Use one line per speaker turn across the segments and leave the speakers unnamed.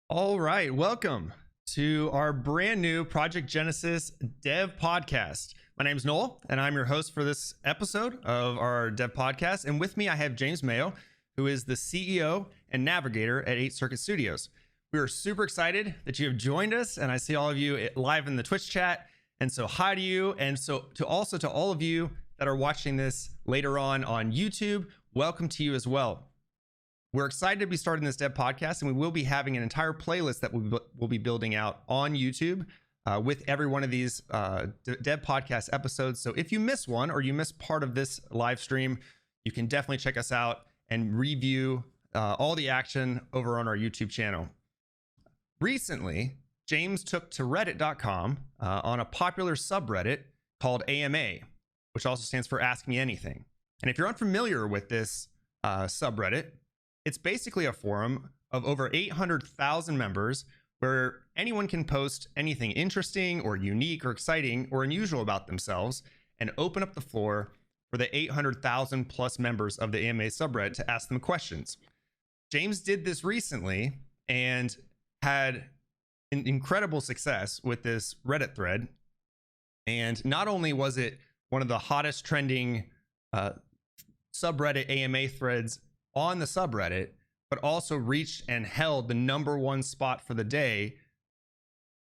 All right, welcome to our brand new Project Genesis Dev Podcast. My name is Noel, and I'm your host for this episode of our Dev Podcast. And with me, I have James Mayo, who is the CEO and Navigator at 8 Circuit Studios. We are super excited that you have joined us, and I see all of you live in the Twitch chat. And so hi to you, and so to all of you that are watching this later on YouTube, welcome to you as well. We're excited to be starting this Dev Podcast, and we will be having an entire playlist that we'll be building out on YouTube with every one of these Dev Podcast episodes. So if you miss one or you miss part of this live stream, you can definitely check us out and review all the action over on our YouTube channel. Recently, James took to reddit.com on a popular subreddit called AMA, which also stands for Ask Me Anything. And if you're unfamiliar with this subreddit, it's basically a forum of over 800,000 members where anyone can post anything interesting or unique or exciting or unusual about themselves and open up the floor for the 800,000 plus members of the AMA subreddit to ask them questions. James did this recently and had an incredible success with this Reddit thread. And not only was it one of the hottest trending subreddit AMA threads on the subreddit, but also reached and held the #1 spot for the day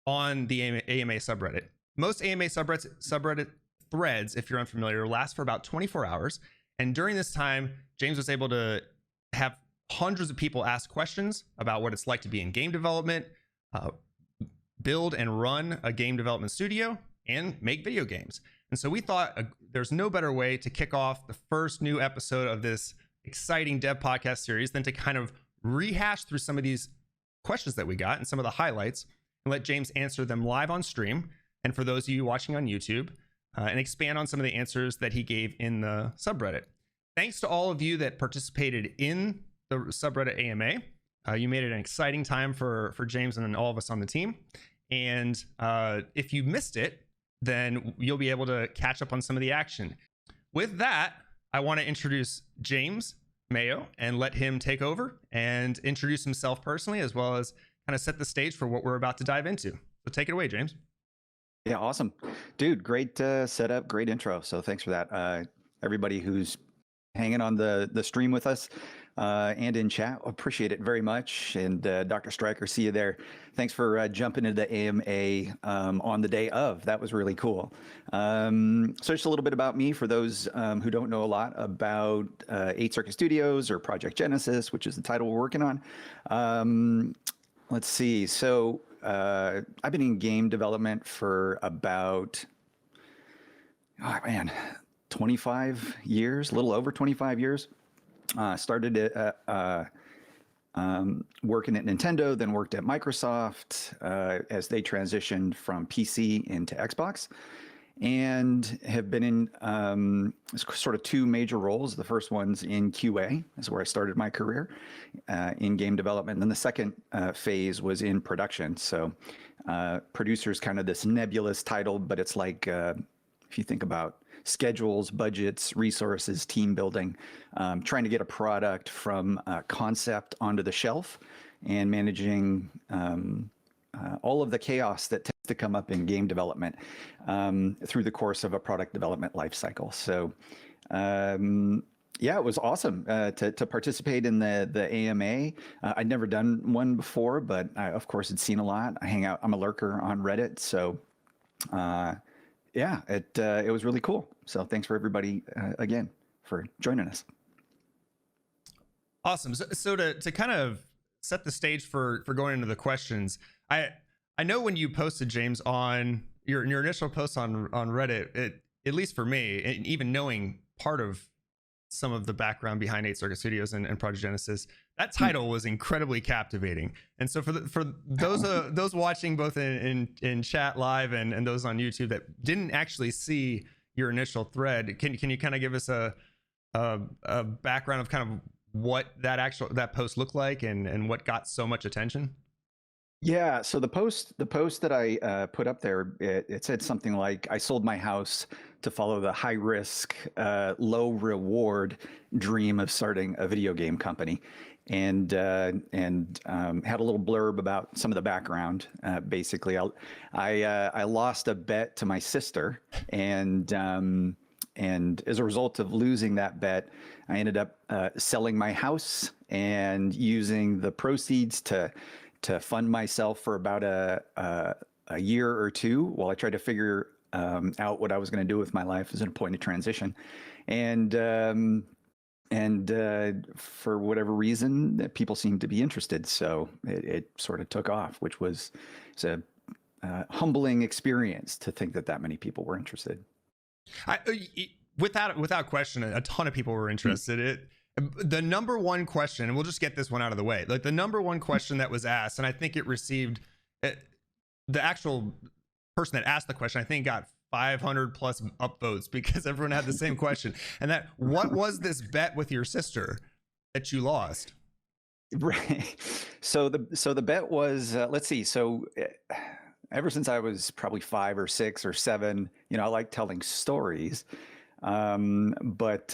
on the AMA subreddit. Most AMA subreddit threads, if you're unfamiliar, last for about 24 hours. And during this time, James was able to have hundreds of people ask questions about what it's like to be in game development, build and run a game development studio, and make video games. And so we thought there's no better way to kick off the first new episode of this exciting Dev Podcast series than to kind of rehash through some of these questions that we got and some of the highlights and let James answer them live on stream. And for those of you watching on YouTube, and expand on some of the answers that he gave in the subreddit. Thanks to all of you that participated in the subreddit AMA. You made it an exciting time for James and all of us on the team. And if you missed it, then you'll be able to catch up on some of the action. With that, I want to introduce James Mayo and let him take over and introduce himself personally, as well as kind of set the stage for what we're about to dive into. So take it away, James.
Yeah, awesome. Dude, great setup, great intro. So thanks for that. Everybody who's hanging on the stream with us and in chat, appreciate it very much. And Dr. Stryker, see you there. Thanks for jumping into the AMA on the day of. That was really cool. So just a little bit about me for those who don't know a lot about 8 Circuit Studios or Project Genesis, which is the title we're working on. Let's see. So I've been in game development for about, 25 years, a little over 25 years. Started working at Nintendo, then worked at Microsoft as they transitioned from PC into Xbox, and have been in sort of two major roles. The first one's in QA, is where I started my career in game development. And then the second phase was in production. So producer's kind of this nebulous title, but it's like, if you think about schedules, budgets, resources, team building, trying to get a product from concept onto the shelf, and managing all of the chaos that tends to come up in game development through the course of a product development lifecycle. So yeah, it was awesome to participate in the AMA. I'd never done one before, but I, of course, had seen a lot. I hang out, I'm a lurker on Reddit, so yeah, it was really cool. So thanks for everybody again for joining us.
Awesome. So to kind of set the stage for going into the questions, I know when you posted, James, on your initial post on Reddit, at least for me, and even knowing part of some of the background behind 8 Circuit Studios and Project Genesis, that title was incredibly captivating. And so for those watching both in chat live and those on YouTube that didn't actually see your initial thread, can you kind of give us a background of kind of what that post looked like and what got so much attention?
Yeah, so the post that I put up there, it said something like, I sold my house to follow the high risk, low reward dream of starting a video game company. had a little blurb about some of the background. Basically, I lost a bet to my sister, and as a result of losing that bet, I ended up selling my house and using the proceeds to fund myself for about a year or two while I tried to figure out what I was going to do with my life as a point of transition. And for whatever reason, people seemed to be interested. So it sort of took off, which was a humbling experience to think that many people were interested.
Without question, a ton of people were interested. The number one question, and we'll just get this one out of the way, like the number one question that was asked, and I think it received, the actual person that asked the question, I think got 500 plus upvotes because everyone had the same question. And that, what was this bet with your sister that you lost?
Right. So the bet was, let's see. So ever since I was probably 5 or 6 or 7, I like telling stories. But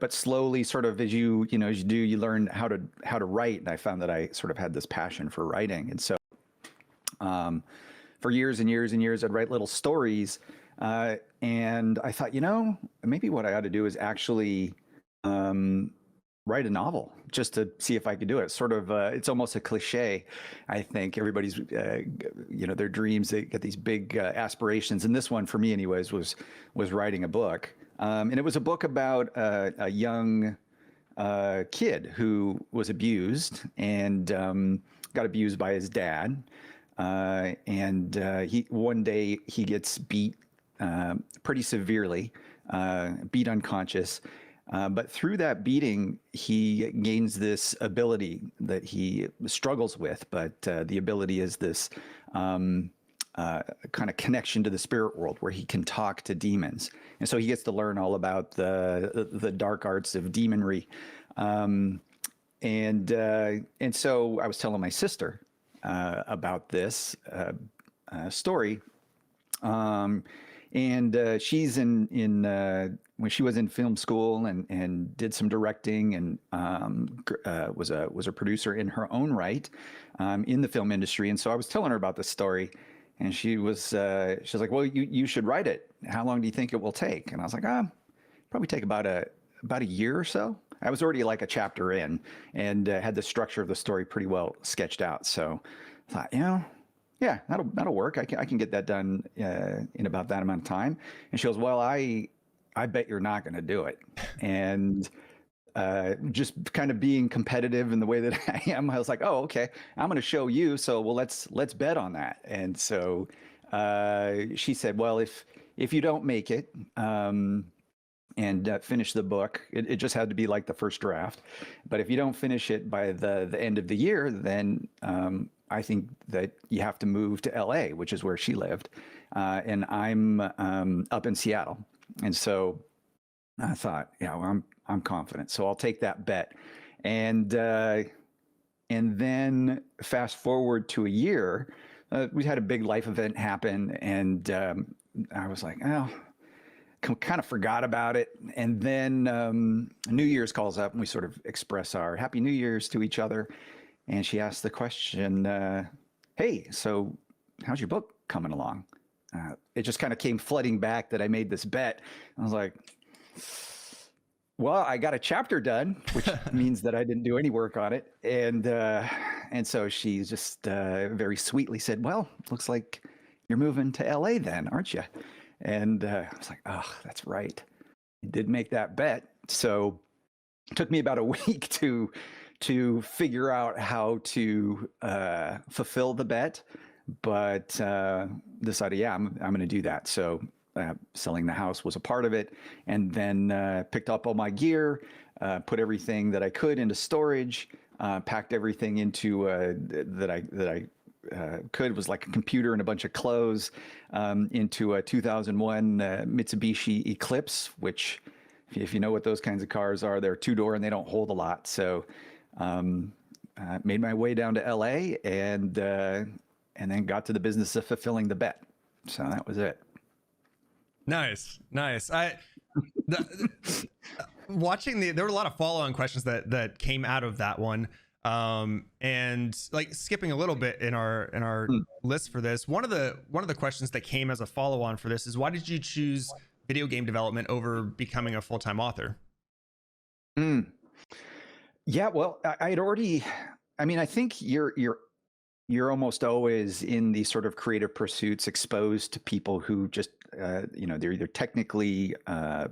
slowly, sort of as you do, you learn how to write. And I found that I sort of had this passion for writing. And so, for years and years and years, I'd write little stories. And I thought, maybe what I ought to do is actually, write a novel just to see if I could do it. Sort of, it's almost a cliche. I think everybody's, their dreams, they get these big aspirations. And this one, for me anyways, was writing a book. And it was a book about a young kid who was abused and got abused by his dad. He one day he gets beat pretty severely, beat unconscious. But through that beating, he gains this ability that he struggles with. But the ability is this kind of connection to the spirit world where he can talk to demons. And so he gets to learn all about the dark arts of demonry. And so I was telling my sister about this story. She's when she was in film school and did some directing and was a producer in her own right in the film industry. And so I was telling her about this story, and she was like, "Well, you should write it. How long do you think it will take?" And I was like, probably take about a year or so. I was already like a chapter in and had the structure of the story pretty well sketched out. So I thought, yeah, that'll work. I can get that done in about that amount of time. And she goes, "Well, I bet you're not going to do it." And just kind of being competitive in the way that I am, I was like, "Oh, okay, I'm going to show you. So, well, let's bet on that." And so she said, "Well, if you don't make it and finish the book, it just had to be like the first draft. But if you don't finish it by the end of the year, then I think that you have to move to LA, which is where she lived. And I'm up in Seattle." And so I thought, well, I'm confident. So I'll take that bet. And then fast forward to a year, we had a big life event happen. And I was like, kind of forgot about it. And then New Year's calls up and we sort of express our Happy New Year's to each other. And she asked the question, "Hey, so how's your book coming along?" It just kind of came flooding back that I made this bet. I was like, "Well, I got a chapter done," which means that I didn't do any work on it. And so she just very sweetly said, "Well, looks like you're moving to LA then, aren't you?" And I was like, "Oh, that's right. I did make that bet." So it took me about a week to figure out how to fulfill the bet, but decided, I'm going to do that. So selling the house was a part of it, and then picked up all my gear, put everything that I could into storage, packed everything into that I could, was like a computer and a bunch of clothes, into a 2001 Mitsubishi Eclipse, which, if you know what those kinds of cars are, they're 2-door and they don't hold a lot. So made my way down to LA and then got to the business of fulfilling the bet. So that was it.
Nice. Watching there were a lot of follow-on questions that came out of that one. And like skipping a little bit in our list for this, one of the questions that came as a follow-on for this is, why did you choose video game development over becoming a full-time author?
Yeah, well, I had already. I mean, I think you're almost always in these sort of creative pursuits exposed to people who just they're either technically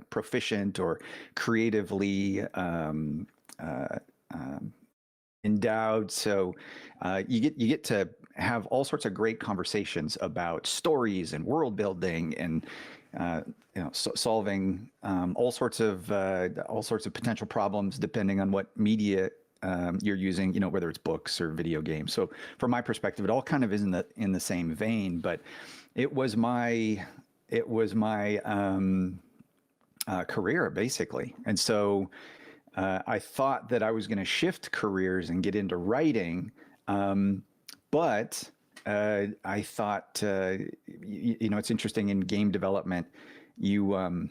proficient or creatively endowed. So you get to have all sorts of great conversations about stories and world building and solving all sorts of potential problems depending on what media you're using, whether it's books or video games. So from my perspective, it all kind of is in the same vein, but it was my career basically. And so I thought that I was going to shift careers and get into writing. But I thought, it's interesting in game development, maybe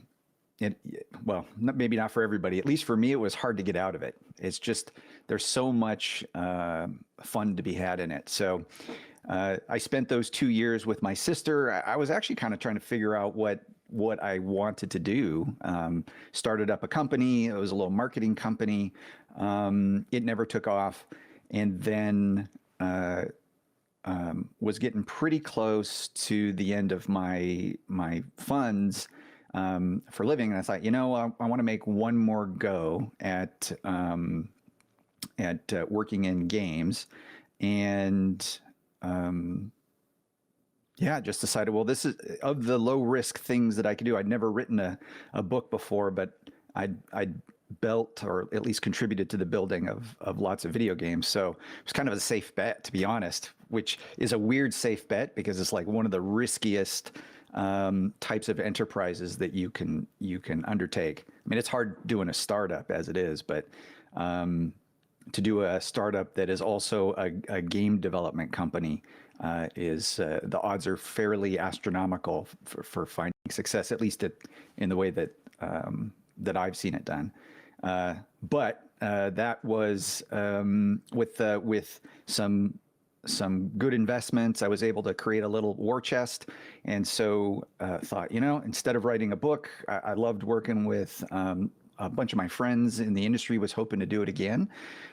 not for everybody. At least for me, it was hard to get out of it. It's just, there's so much fun to be had in it. So I spent those 2 years with my sister. I was actually kind of trying to figure out what I wanted to do. Started up a company. It was a little marketing company. It never took off. And then was getting pretty close to the end of my funds for living. And I thought, I want to make one more go at working in games. And just decided, well, this is of the low risk things that I could do. I'd never written a book before, but I'd built or at least contributed to the building of lots of video games. So it was kind of a safe bet, to be honest, which is a weird safe bet because it's like one of the riskiest types of enterprises that you can undertake. I mean, it's hard doing a startup as it is, but to do a startup that is also a game development company is the odds are fairly astronomical for finding success, at least in the way that I've seen it done. But that was with some good investments. I was able to create a little war chest, and so thought, instead of writing a book, I loved working with a bunch of my friends in the industry. Was hoping to do it again,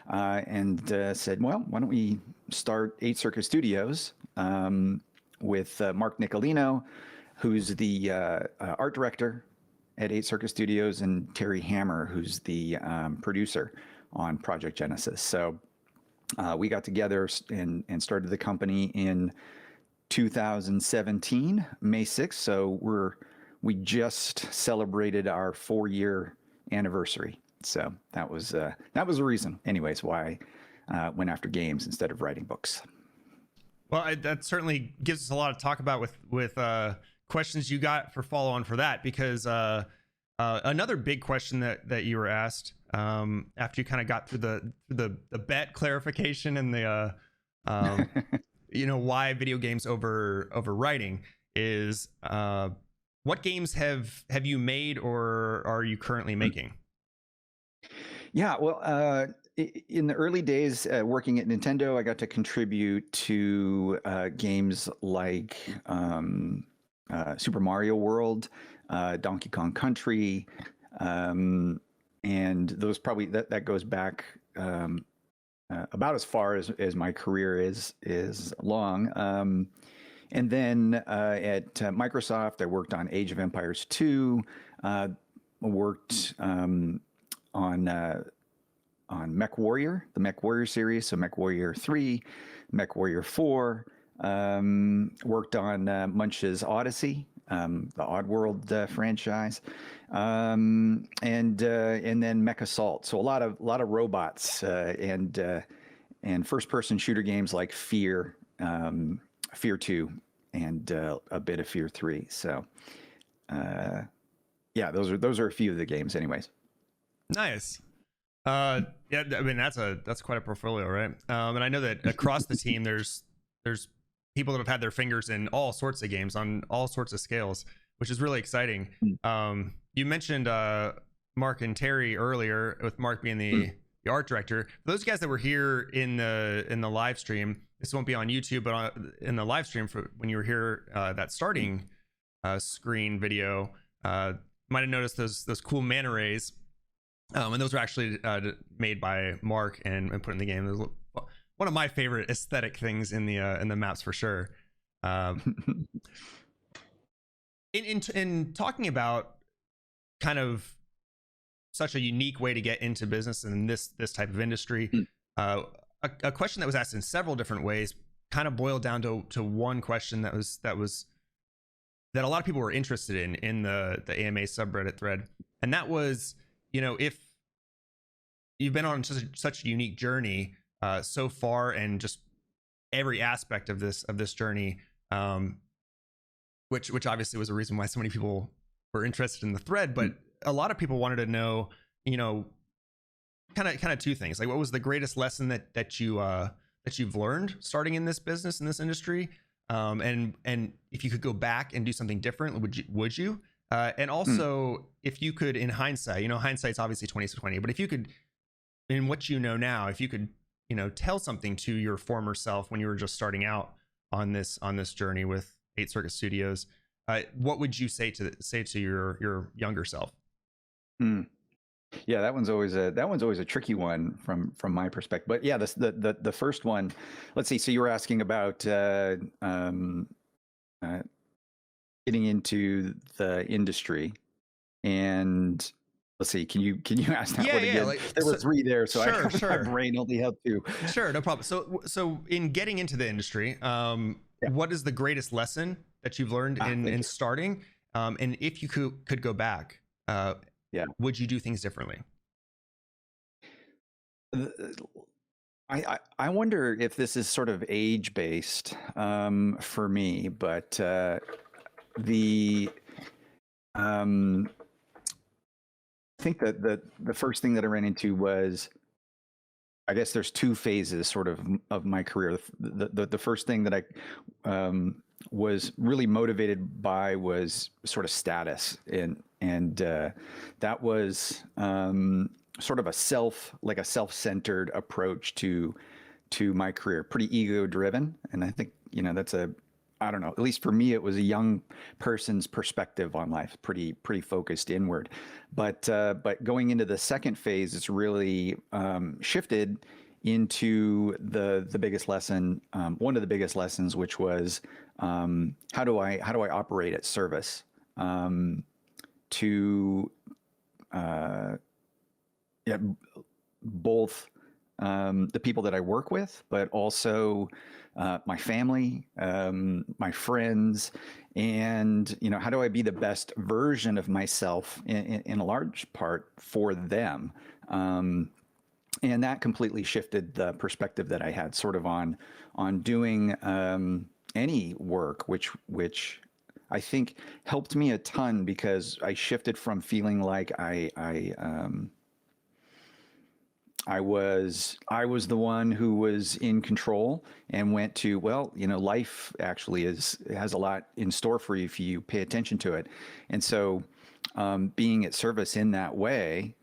and said, well, why don't we start 8 Circus Studios with Mark Nicolino, who's the art director at 8 Circus Studios, and Terry Hammer, who's the producer on Project Genesis. So we got together and started the company in 2017, May 6th. So we just celebrated our 4-year anniversary. So that was a reason, anyways, why I went after games instead of writing books.
Well, that certainly gives us a lot to talk about with questions you got for follow on for that, because another big question that you were asked after you kind of got through the bet clarification and the why video games over writing is what games have you made or are you currently making?
Yeah, well, in the early days working at Nintendo, I got to contribute to games like Super Mario World, Donkey Kong Country, and those probably that goes back about as far as my career is long. And then at Microsoft, I worked on Age of Empires 2, worked on Mech Warrior, the Mech Warrior series, so Mech Warrior 3, Mech Warrior 4, worked on Munch's Odyssey, the Oddworld franchise, and then Mech Assault. So a lot of robots and first-person shooter games like Fear 2, and a bit of Fear 3. So yeah, those are a few of the games, anyways.
Nice. Yeah, I mean that's quite a portfolio, right? And I know that across the team, there's people that have had their fingers in all sorts of games on all sorts of scales, which is really exciting. You mentioned Mark and Terry earlier, with Mark being the art director. For those guys that were here in the live stream, this won't be on YouTube, but in the live stream for when you were here, that starting screen video, might have noticed those cool manta rays, and those were actually made by Mark and put in the game. There's one of my favorite aesthetic things in the maps for sure. In talking about kind of such a unique way to get into business in this type of industry, a question that was asked in several different ways kind of boiled down to one question that a lot of people were interested in the AMA subreddit thread, and that was, if you've been on such a unique journey so far, and just every aspect of this journey, which obviously was a reason why so many people were interested in the thread, but a lot of people wanted to know, kind of two things. Like, what was the greatest lesson that you've learned starting in this business, in this industry, and if you could go back and do something different, would you? And also, if you could, in hindsight, hindsight's obviously 20/20, but if you could, in what you know now, if you could, tell something to your former self when you were just starting out on this journey with 8 Circuit Studios, what would you say to your younger self?
Yeah, that one's always a tricky one from my perspective. But yeah, the first one, let's see. So you were asking about getting into the industry, and let's see. Can you ask that one again? Like, there were 3 there, so my brain only held 2.
Sure, no problem. So in getting into the industry, what is the greatest lesson that you've learned in starting? And if you could go back, would you do things differently?
I wonder if this is sort of age based for me, but I think that the first thing that I ran into was, I guess there's 2 phases sort of my career. The first thing that I was really motivated by was sort of status, and that was sort of a self-centered approach to my career, pretty ego driven. And I think, that's I don't know, at least for me, it was a young person's perspective on life, pretty focused inward. But going into the second phase, it's really shifted into the biggest lesson, one of the biggest lessons, which was how do I operate at service to both the people that I work with, but also my family, my friends, and how do I be the best version of myself in a large part for them. And that completely shifted the perspective that I had sort of on doing any work, which I think helped me a ton, because I shifted from feeling like I was the one who was in control, and went to, well, life actually has a lot in store for you if you pay attention to it. And so being at service in that way,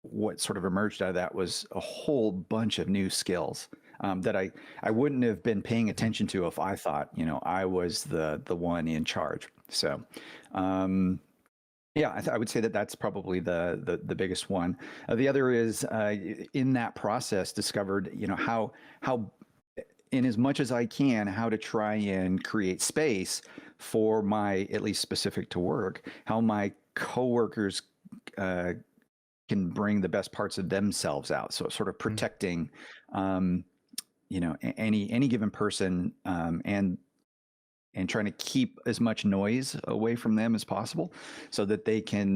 what sort of emerged out of that was a whole bunch of new skills that I wouldn't have been paying attention to if I thought, I was the one in charge. So yeah, I would say that that's probably the biggest one. The other is in that process discovered, how in as much as I can, how to try and create space for my, at least specific to work, how my coworkers can bring the best parts of themselves out. So sort of protecting, any given person, and trying to keep as much noise away from them as possible, so that they can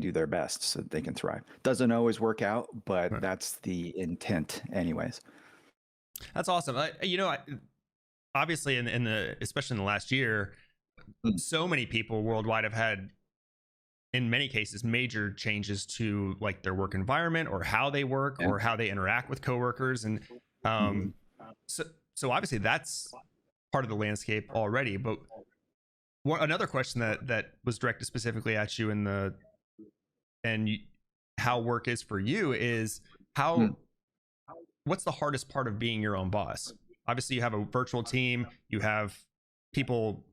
do their best, so that they can thrive. Doesn't always work out, but that's the intent anyways.
That's awesome. Obviously especially in the last year, so many people worldwide have had, in many cases, major changes to like their work environment, or how they work, or how they interact with coworkers. And so obviously that's part of the landscape already. But another question that was directed specifically at you how work is for you is, How
Mm.
what's the hardest part of being your own boss? Obviously, you have a virtual team, you have people,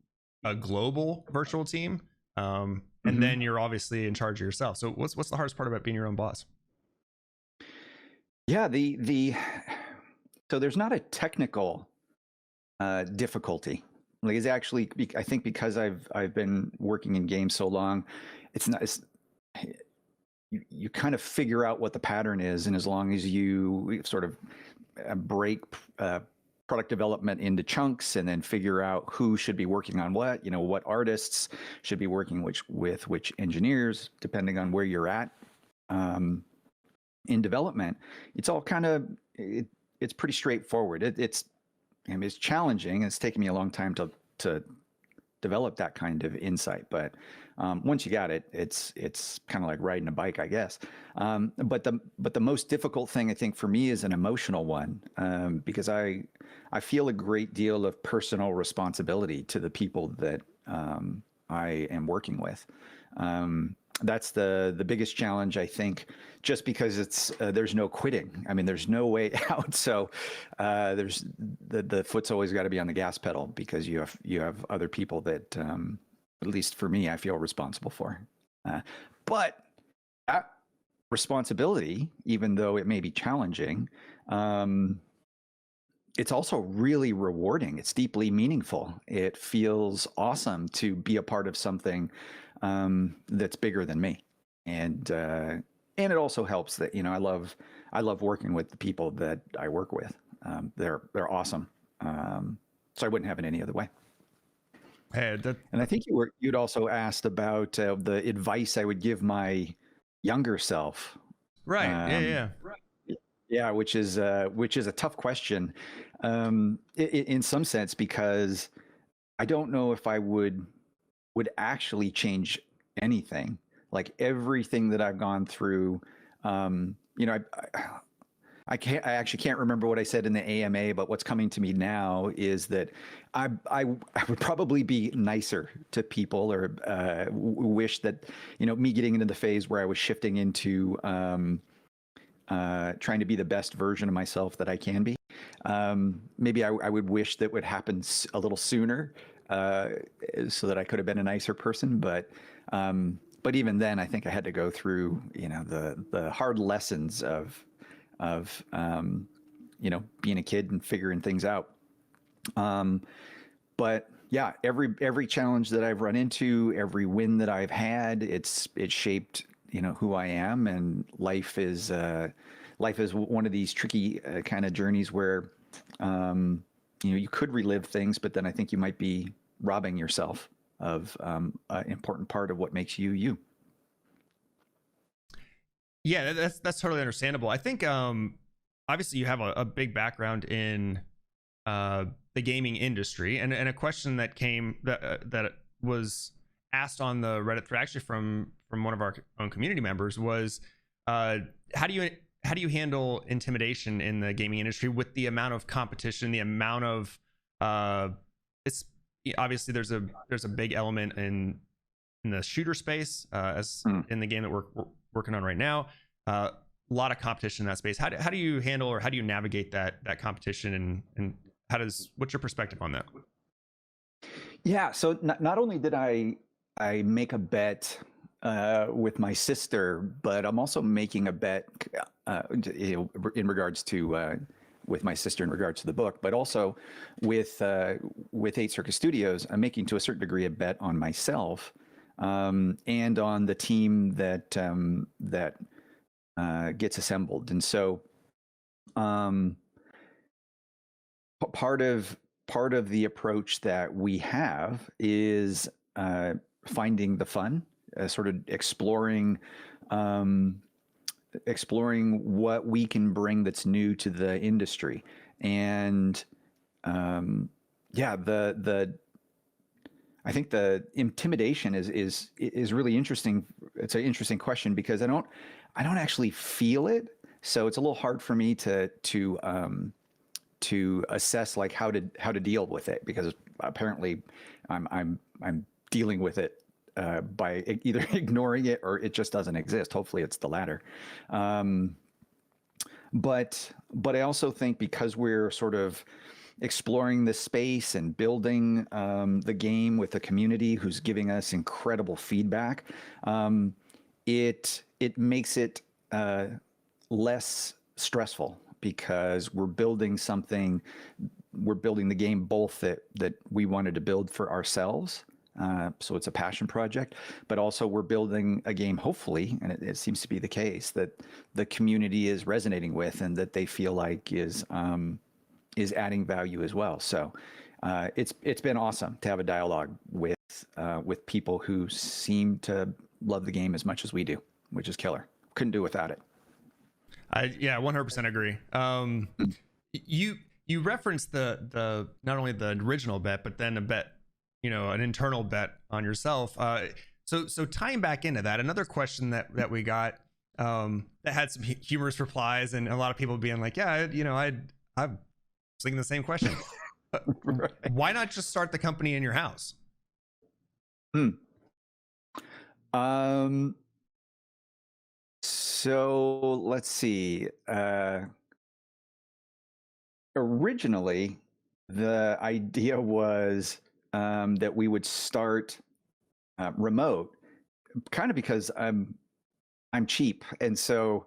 a global virtual team, and
Mhm.
then you're obviously in charge of yourself. So, what's the hardest part about being your own boss?
Yeah, the so there's not a technical difficulty. Like it's actually, I think because I've been working in games so long, it's not. You kind of figure out what the pattern is, and as long as you sort of break product development into chunks and then figure out who should be working on what, what artists should be working with which engineers, depending on where you're at in development, it's all kind of it's pretty straightforward. It's challenging. It's taken me a long time to develop that kind of insight, but once you got it, it's kind of like riding a bike, I guess. But the most difficult thing I think for me is an emotional one, because I feel a great deal of personal responsibility to the people that I am working with. That's the biggest challenge, I think, just because it's there's no quitting. I mean, there's no way out. So there's the foot's always got to be on the gas pedal because you have other people that, at least for me, I feel responsible for. But that responsibility, even though it may be challenging, it's also really rewarding. It's deeply meaningful. It feels awesome to be a part of something that's bigger than me, and it also helps that I love working with the people that I work with. They're awesome. So I wouldn't have it any other way.
Hey,
And I think you'd also asked about the advice I would give my younger self.
right? Yeah,
Um,
yeah.
yeah, which is a tough question, in some sense, because I don't know if I would actually change anything. Like everything that I've gone through, I actually can't remember what I said in the AMA, but what's coming to me now is that I would probably be nicer to people, or wish that me getting into the phase where I was shifting into trying to be the best version of myself that I can be. Maybe I would wish that would happen a little sooner, so that I could have been a nicer person. But even then, I think I had to go through the hard lessons of being a kid and figuring things out. But yeah, every challenge that I've run into, every win that I've had, it's shaped who I am. And life is one of these tricky kind of journeys where you could relive things, but then I think you might be robbing yourself of an important part of what makes you you.
Yeah, that's totally understandable. I think obviously you have a big background in the gaming industry, and a question that came that was asked on the Reddit thread, actually from one of our own community members, was how do you handle intimidation in the gaming industry with the amount of competition, the amount of it's obviously there's a big element in the shooter space, as in the game that we're working on right now. A lot of competition in that space. How do you handle, or how do you navigate that competition, and what's your perspective on that?
Yeah. So not only did I make a bet with my sister, but I'm also making a bet in regards to with my sister in regards to the book, but also with 8 Circus Studios, I'm making to a certain degree a bet on myself, and on the team that gets assembled. And so part of the approach that we have is finding the fun, sort of exploring what we can bring that's new to the industry. And yeah, I think the intimidation is really interesting. It's an interesting question because I don't actually feel it, so it's a little hard for me to assess like how to deal with it, because apparently I'm dealing with it by either ignoring it or it just doesn't exist. Hopefully it's the latter. but I also think because we're sort of exploring this space and building the game with a community who's giving us incredible feedback, it makes it less stressful because we're building something. We're building the game both that we wanted to build for ourselves. So it's a passion project, but also we're building a game, hopefully, and it seems to be the case, that the community is resonating with and that they feel like is adding value as well. So it's been awesome to have a dialogue with people who seem to love the game as much as we do, which is killer. Couldn't do without it.
Yeah, 100% agree. You referenced the not only the original bet, but then a bet, an internal bet on yourself. So tying back into that, another question that we got that had some humorous replies, and a lot of people being like, yeah, I'm thinking the same question. Right. Why not just start the company in your house?
So let's see. Originally, the idea was that we would start remote, kind of because I'm cheap, and so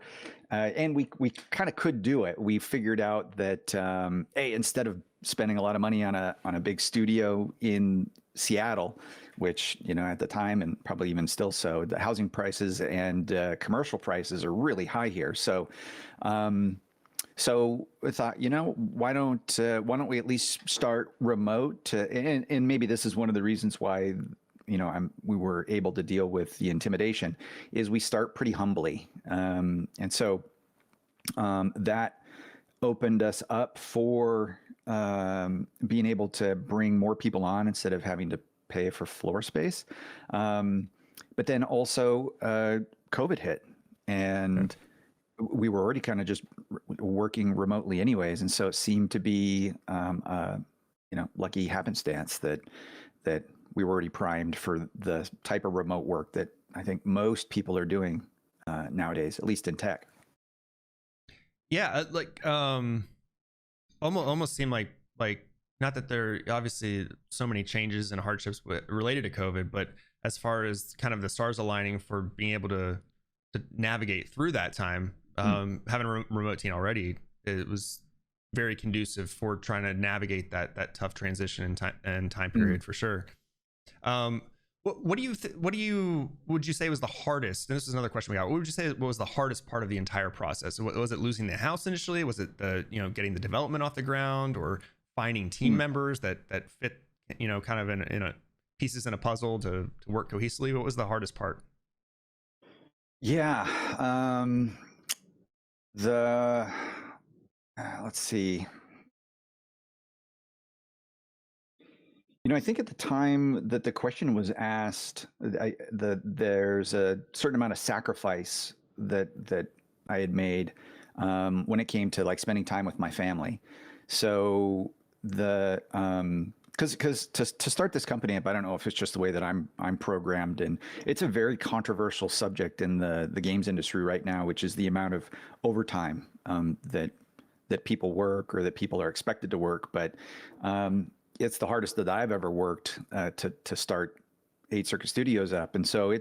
and we kind of could do it. We figured out that hey, instead of spending a lot of money on a big studio in Seattle, which at the time and probably even still so, the housing prices and commercial prices are really high here. So so I thought, why don't we at least start remote? And maybe this is one of the reasons why we were able to deal with the Intimidation, is we start pretty humbly, and so that opened us up for being able to bring more people on instead of having to pay for floor space. But then also COVID hit, and we were already kind of just working remotely anyways, and so it seemed to be lucky happenstance that we were already primed for the type of remote work that I think most people are doing nowadays, at least in tech.
Yeah, almost seemed like not that there are obviously so many changes and hardships related to COVID, but as far as kind of the stars aligning for being able to navigate through that time, having a remote team already, it was very conducive for trying to navigate that tough transition and time period for sure. What would you say was the hardest? And this is another question we got. What would you say was the hardest part of the entire process? Was it losing the house initially? Was it getting the development off the ground, or finding team members that fit kind of in a pieces in a puzzle to work cohesively? What was the hardest part?
Yeah, let's see. I think at the time that the question was asked, there's a certain amount of sacrifice that I had made when it came to spending time with my family. So because to start this company up, I don't know if it's just the way that I'm programmed, and it's a very controversial subject in the games industry right now, which is the amount of overtime that people work, or that people are expected to work. But it's the hardest that I've ever worked to start 8 Circuit Studios up, and so I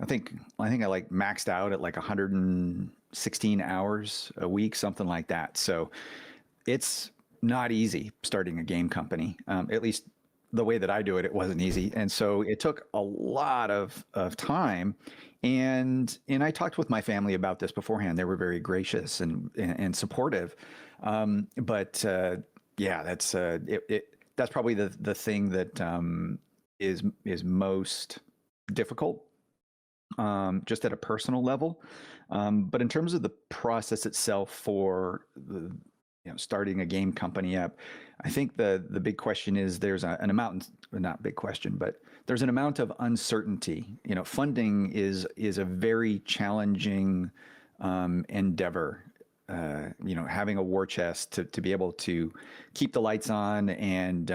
think I maxed out at 116 hours a week, something like that. So it's not easy starting a game company. At least the way that I do it, it wasn't easy, and so it took a lot of time. And I talked with my family about this beforehand. They were very gracious and supportive. But yeah, that's probably the thing that is most difficult, just at a personal level. But in terms of the process itself for starting a game company up, I think the big question is there's an amount, not big question, but there's an amount of uncertainty. Funding is a very challenging endeavor. Having a war chest to be able to keep the lights on and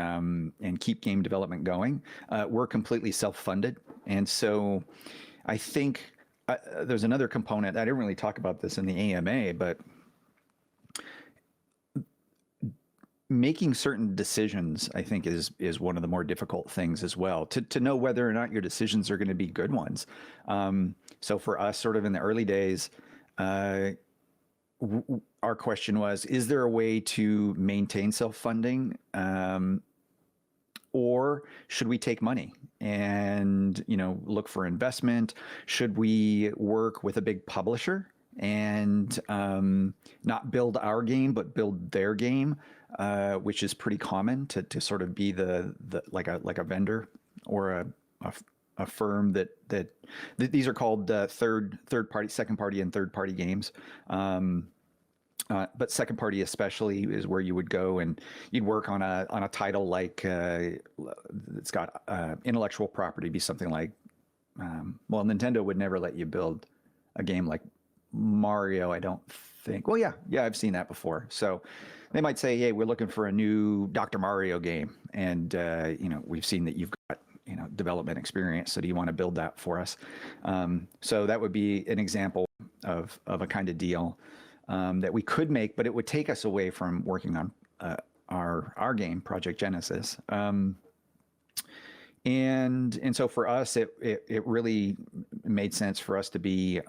keep game development going. We're completely self-funded, and so I think there's another component. I didn't really talk about this in the AMA, but making certain decisions, I think, is one of the more difficult things as well, to know whether or not your decisions are going to be good ones. So for us, sort of in the early days, our question was, is there a way to maintain self-funding, or should we take money and, look for investment? Should we work with a big publisher and not build our game, but build their game, which is pretty common to sort of be the like a vendor or a firm that these are called third party, second party, and third party games. But second party especially is where you would go and you'd work on a title like it's got intellectual property, be something like well, Nintendo would never let you build a game like Mario, I don't think. Well, yeah, I've seen that before. So they might say, hey, we're looking for a new Dr. Mario game, and we've seen that you've got development experience, so do you want to build that for us? So that would be an example of a kind of deal that we could make, but it would take us away from working on our game, Project Genesis. And so for us, it really made sense for us to be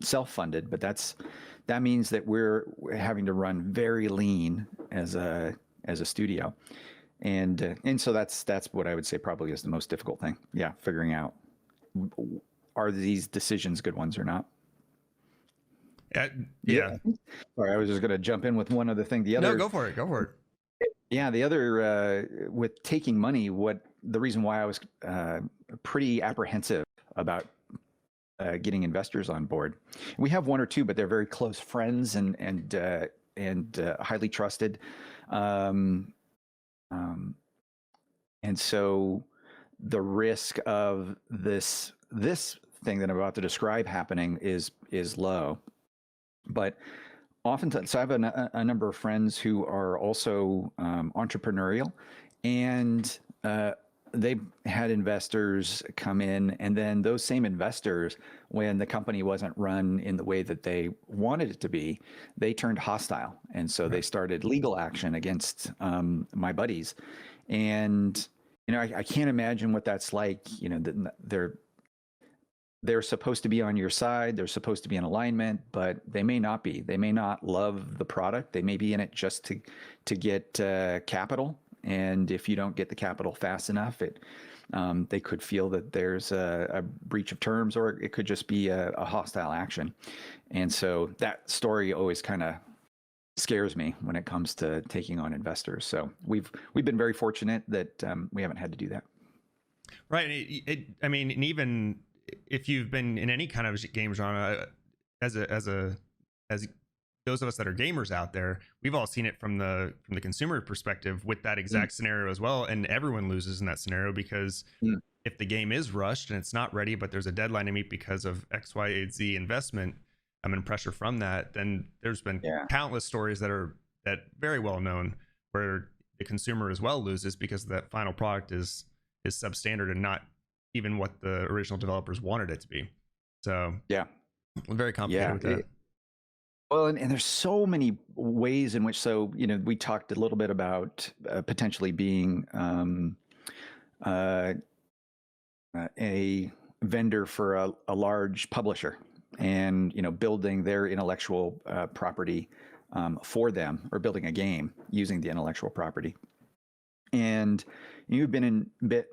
self-funded, but that means that we're having to run very lean as a studio, and so that's what I would say probably is the most difficult thing. Yeah, figuring out, are these decisions good ones or not?
Yeah.
Sorry, I was just going to jump in with one other thing. No,
go for it.
Yeah, the other with taking money, the reason why I was pretty apprehensive about getting investors on board. We have one or two, but they're very close friends and highly trusted. And so the risk of this thing that I'm about to describe happening is low. But oftentimes, so I have a number of friends who are also entrepreneurial, and they've had investors come in, and then those same investors, when the company wasn't run in the way that they wanted it to be, they turned hostile. And so they started legal action against my buddies. And, I can't imagine what that's like. They're supposed to be on your side. They're supposed to be in alignment, but they may not be. They may not love the product. They may be in it just to get capital. And if you don't get the capital fast enough, they could feel that there's a breach of terms, or it could just be a hostile action. And so that story always kind of scares me when it comes to taking on investors. So we've been very fortunate that we haven't had to do that.
Right. I mean, and even if you've been in any kind of game genre, as those of us that are gamers out there, we've all seen it from the consumer perspective with that exact scenario as well. And everyone loses in that scenario because if the game is rushed and it's not ready, but there's a deadline to meet because of X, Y, Z investment, and pressure from that, then there's been countless stories that very well known where the consumer as well loses because that final product is substandard and not even what the original developers wanted it to be. So very complicated with that.
Well, and there's so many ways in which, we talked a little bit about potentially being a vendor for a large publisher and, building their intellectual property for them, or building a game using the intellectual property. And I've been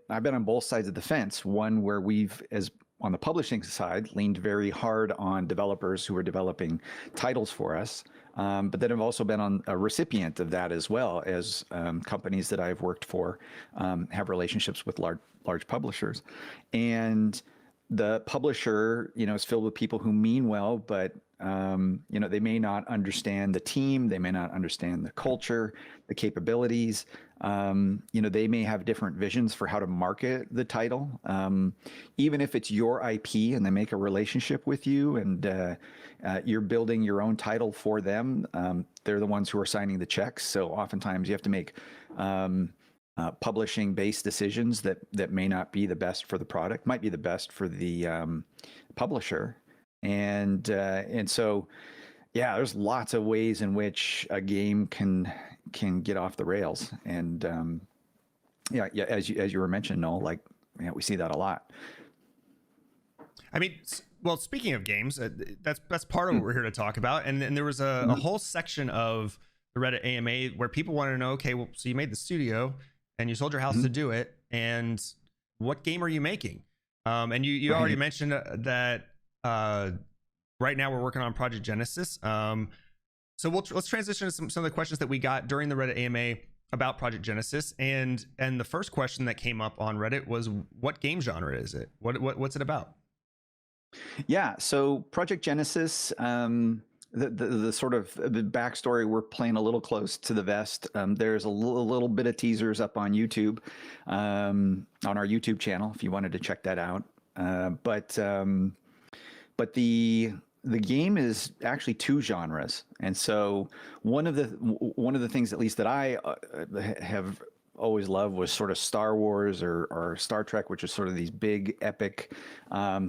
on both sides of the fence. One where we've, as on the publishing side, leaned very hard on developers who are developing titles for us. But then I've also been on a recipient of that as well, as companies that I've worked for have relationships with large publishers. And the publisher, is filled with people who mean well, but they may not understand the team, they may not understand the culture, the capabilities. They may have different visions for how to market the title. Even if it's your IP and they make a relationship with you and you're building your own title for them, they're the ones who are signing the checks. So oftentimes you have to make publishing-based decisions that may not be the best for the product, might be the best for the publisher. And so Yeah, there's lots of ways in which a game can get off the rails, and yeah, as you were mentioning, Noel, like, yeah, we see that a lot.
I mean, well, speaking of games, that's part of what we're here to talk about. And there was a whole section of the Reddit AMA where people wanted to know, okay, well, so you made the studio and you sold your house to do it, and what game are you making? And you already mentioned that right now we're working on Project Genesis. So let's transition to some of the questions that we got during the Reddit AMA about Project Genesis. And the first question that came up on Reddit was, what game genre is it? What's it about?
Yeah, so Project Genesis, the sort of the backstory, we're playing a little close to the vest. There's a little bit of teasers up on YouTube, on our YouTube channel, if you wanted to check that out. But the game is actually two genres, and so one of the things, at least that I have always loved, was sort of Star Wars or Star Trek, which is sort of these big epic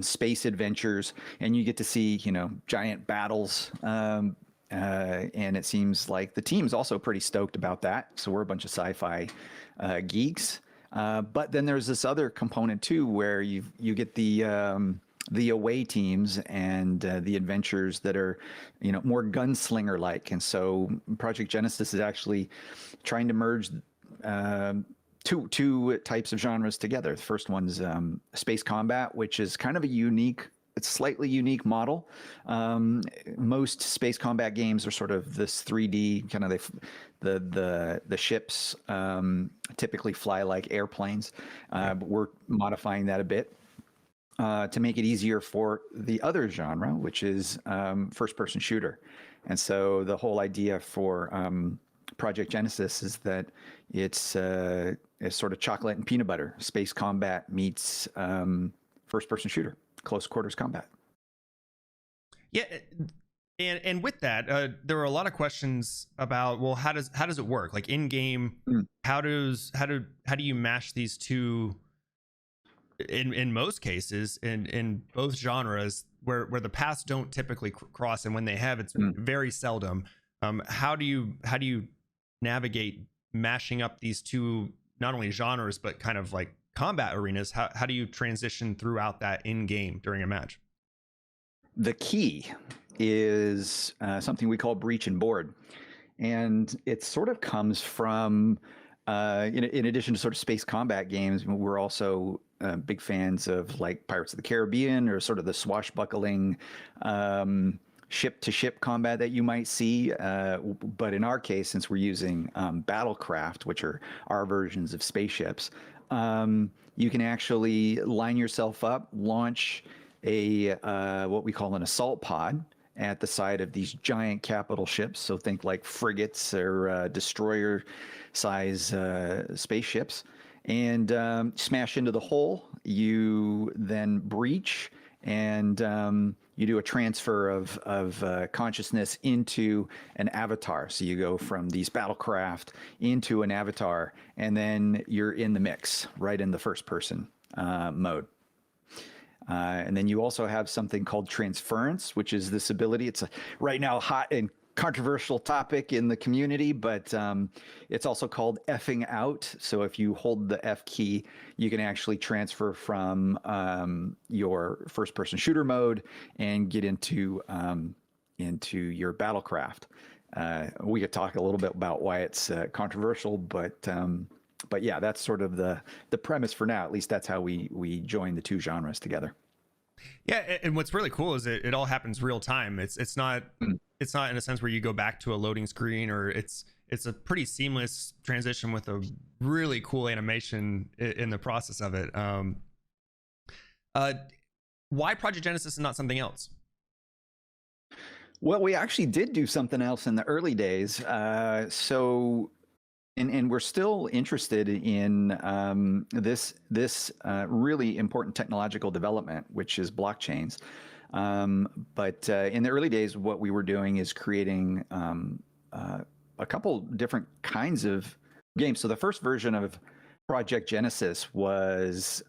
space adventures, and you get to see, giant battles. And it seems like the team's also pretty stoked about that. So we're a bunch of sci-fi geeks. But then there's this other component too, where you get the away teams and the adventures that are, more gunslinger like. And so Project Genesis is actually trying to merge two types of genres together. The first one's space combat, which is kind of it's slightly unique model. Most space combat games are sort of this 3D kind of, the ships typically fly like airplanes, but we're modifying that a bit to make it easier for the other genre, which is first-person shooter. And so the whole idea for Project Genesis is that it's sort of chocolate and peanut butter. Space combat meets first-person shooter, close quarters combat.
Yeah, and with that, there were a lot of questions about, well, how does it work? Like in game, how do you mash these two? In most cases, in both genres, where the paths don't typically cross, and when they have, it's very seldom. How do you navigate mashing up these two, not only genres but kind of like combat arenas? How do you transition throughout that in game during a match?
The key is something we call breach and board, and it sort of comes from in addition to sort of space combat games, we're also big fans of like Pirates of the Caribbean, or sort of the swashbuckling ship-to-ship combat that you might see. But in our case, since we're using battlecraft, which are our versions of spaceships, you can actually line yourself up, launch a what we call an assault pod at the side of these giant capital ships. So think like frigates or destroyer-size spaceships, and smash into the hull. You then breach, and you do a transfer of consciousness into an avatar. So you go from these battlecraft into an avatar, and then you're in the mix, right in the first-person mode. And then you also have something called transference, which is this ability. It's right now hot and controversial topic in the community, but it's also called effing out. So if you hold the F key, you can actually transfer from your first-person shooter mode and get into your battlecraft. We could talk a little bit about why it's controversial, but yeah, that's sort of the premise for now. At least that's how we join the two genres together.
Yeah, and what's really cool is it all happens real time. It's not in a sense where you go back to a loading screen, or it's a pretty seamless transition with a really cool animation in the process of it. Why Project Genesis and not something else?
Well, we actually did do something else in the early days. And we're still interested in this really important technological development, which is blockchains. But in the early days, what we were doing is creating a couple different kinds of games. So the first version of Project Genesis was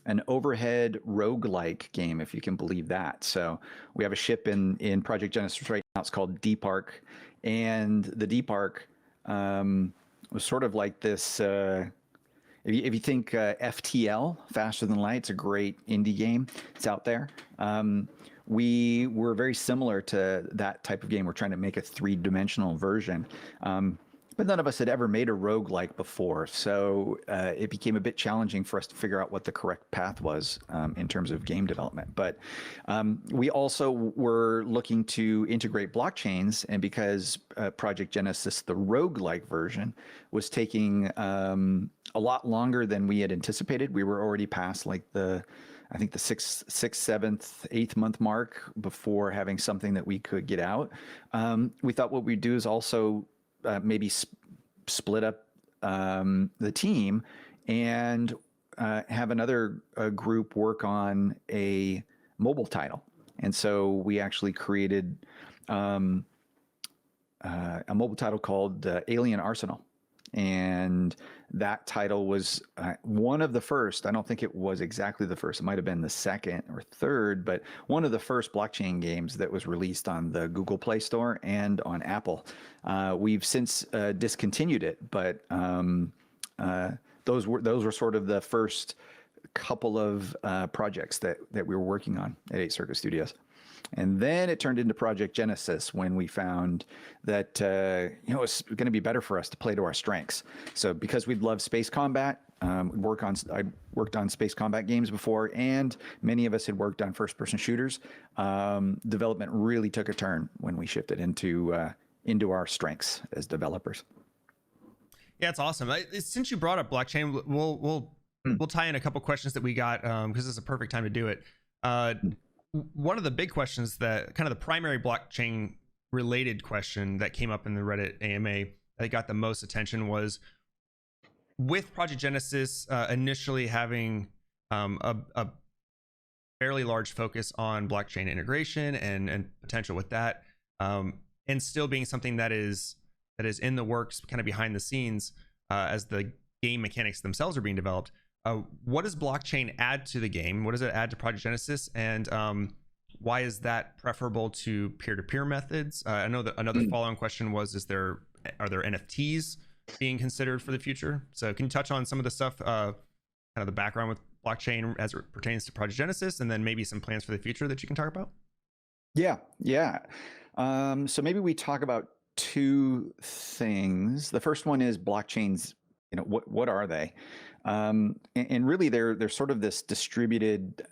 an overhead roguelike game, if you can believe that. So we have a ship in Project Genesis right now. It's called Deep Arc, and the Deep Arc was sort of like this. If you think FTL, Faster Than Light, it's a great indie game. It's out there. We were very similar to that type of game. We're trying to make a three-dimensional version. But none of us had ever made a roguelike before, so it became a bit challenging for us to figure out what the correct path was in terms of game development. But we also were looking to integrate blockchains, and because Project Genesis, the roguelike version, was taking a lot longer than we had anticipated. We were already past like I think the sixth, seventh, 8th month mark before having something that we could get out. We thought what we'd do is also maybe split up the team and have another group work on a mobile title. And so we actually created a mobile title called Alien Arsenal. And that title was one of the first. I don't think it was exactly the first. It might have been the second or third, but one of the first blockchain games that was released on the Google Play Store and on Apple. We've since discontinued it, but those were sort of the first couple of projects that we were working on at 8 Circus Studios. And then it turned into Project Genesis when we found that it's going to be better for us to play to our strengths. So because we'd love space combat, I worked on space combat games before, and many of us had worked on first-person shooters. Development really took a turn when we shifted into our strengths as developers.
Yeah, it's awesome. Since you brought up blockchain, we'll tie in a couple questions that we got because it's a perfect time to do it. One of the big questions, that kind of the primary blockchain related question that came up in the Reddit AMA that got the most attention was, with Project Genesis initially having a fairly large focus on blockchain integration and potential with that, and still being something that is in the works, kind of behind the scenes as the game mechanics themselves are being developed. What does blockchain add to the game? What does it add to Project Genesis? And why is that preferable to peer-to-peer methods? I know that another follow-on question was, are there NFTs being considered for the future? So can you touch on some of the stuff, kind of the background with blockchain as it pertains to Project Genesis, and then maybe some plans for the future that you can talk about?
Yeah. So maybe we talk about two things. The first one is blockchains. What are they? And really, they're sort of this distributed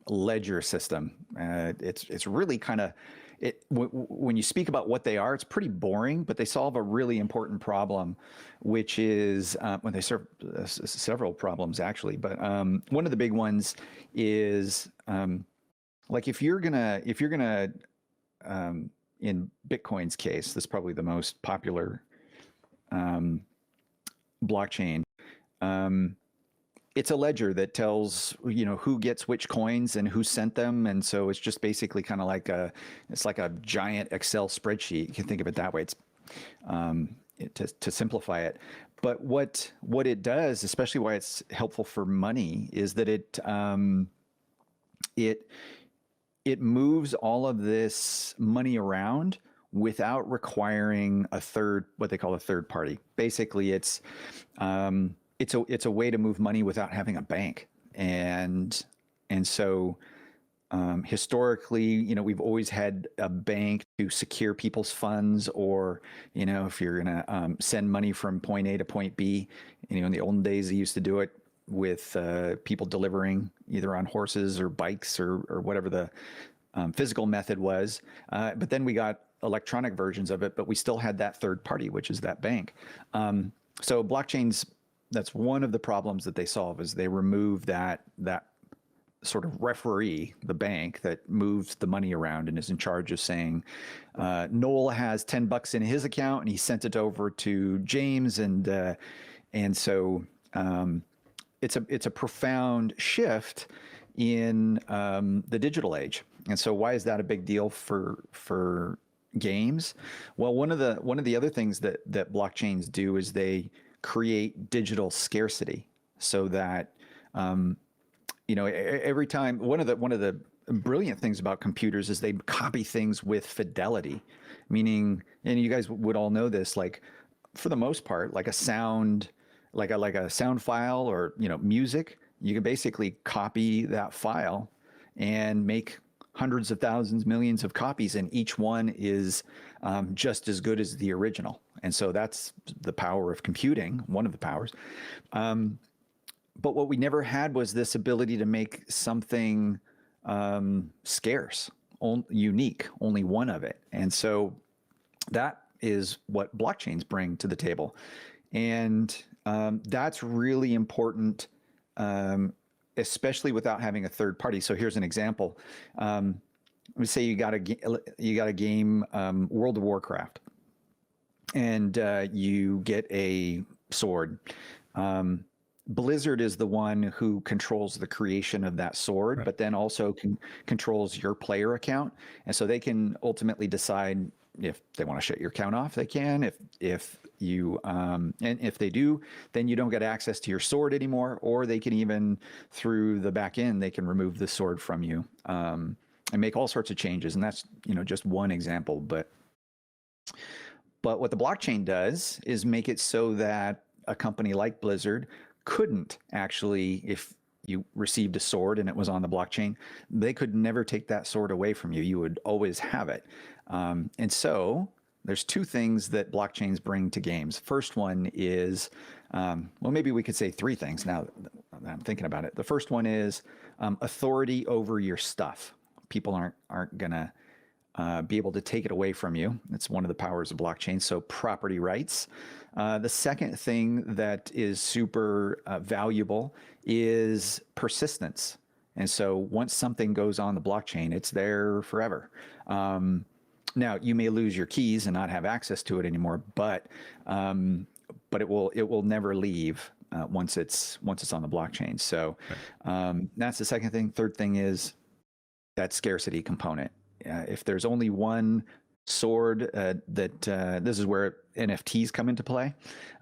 ledger system. It's really kind of when you speak about what they are, it's pretty boring, but they solve a really important problem, which is when they serve several problems actually. But one of the big ones is like if you're gonna in Bitcoin's case, that's probably the most popular blockchain. It's a ledger that tells who gets which coins and who sent them, and so it's just basically kind of like a giant Excel spreadsheet. You can think of it that way. It's to simplify it. But what it does, especially why it's helpful for money, is that it moves all of this money around without requiring what they call a third party. Basically, it's a way to move money without having a bank. And so historically, we've always had a bank to secure people's funds, or, if you're going to send money from point A to point B, in the olden days, they used to do it with people delivering either on horses or bikes or whatever the physical method was. But then we got electronic versions of it, but we still had that third party, which is that bank. So blockchains, that's one of the problems that they solve, is they remove that sort of referee, the bank that moves the money around and is in charge of saying, Noel has $10 in his account and he sent it over to James. And so it's a profound shift in the digital age. And so why is that a big deal for games? Well, one of the other things that blockchains do is they create digital scarcity, so that every time one of the brilliant things about computers is they copy things with fidelity, meaning, and you guys would all know this, like for the most part, like a sound, like a sound file or music, you can basically copy that file and make hundreds of thousands, millions of copies, and each one is just as good as the original. And so that's the power of computing, one of the powers. But what we never had was this ability to make something scarce, unique, only one of it. And so that is what blockchains bring to the table. And that's really important, especially without having a third party. So here's an example. Let me say you got a game, World of Warcraft, and you get a sword. Blizzard is the one who controls the creation of that sword, right, but then also controls your player account. And so they can ultimately decide if they want to shut your account off, they can. If you and if they do, then you don't get access to your sword anymore, or they can even, through the back end, they can remove the sword from you and make all sorts of changes. And that's just one example. But what the blockchain does is make it so that a company like Blizzard couldn't actually, if you received a sword and it was on the blockchain, they could never take that sword away from you. You would always have it. And so there's two things that blockchains bring to games. First one is, well, maybe we could say three things now that I'm thinking about it. The first one is authority over your stuff. People aren't gonna be able to take it away from you. It's one of the powers of blockchain. So property rights. The second thing that is super valuable is persistence. And so once something goes on the blockchain, it's there forever. Now you may lose your keys and not have access to it anymore, but it will never leave once it's on the blockchain. So that's the second thing. Third thing is that scarcity component. If there's only one sword, this is where NFTs come into play.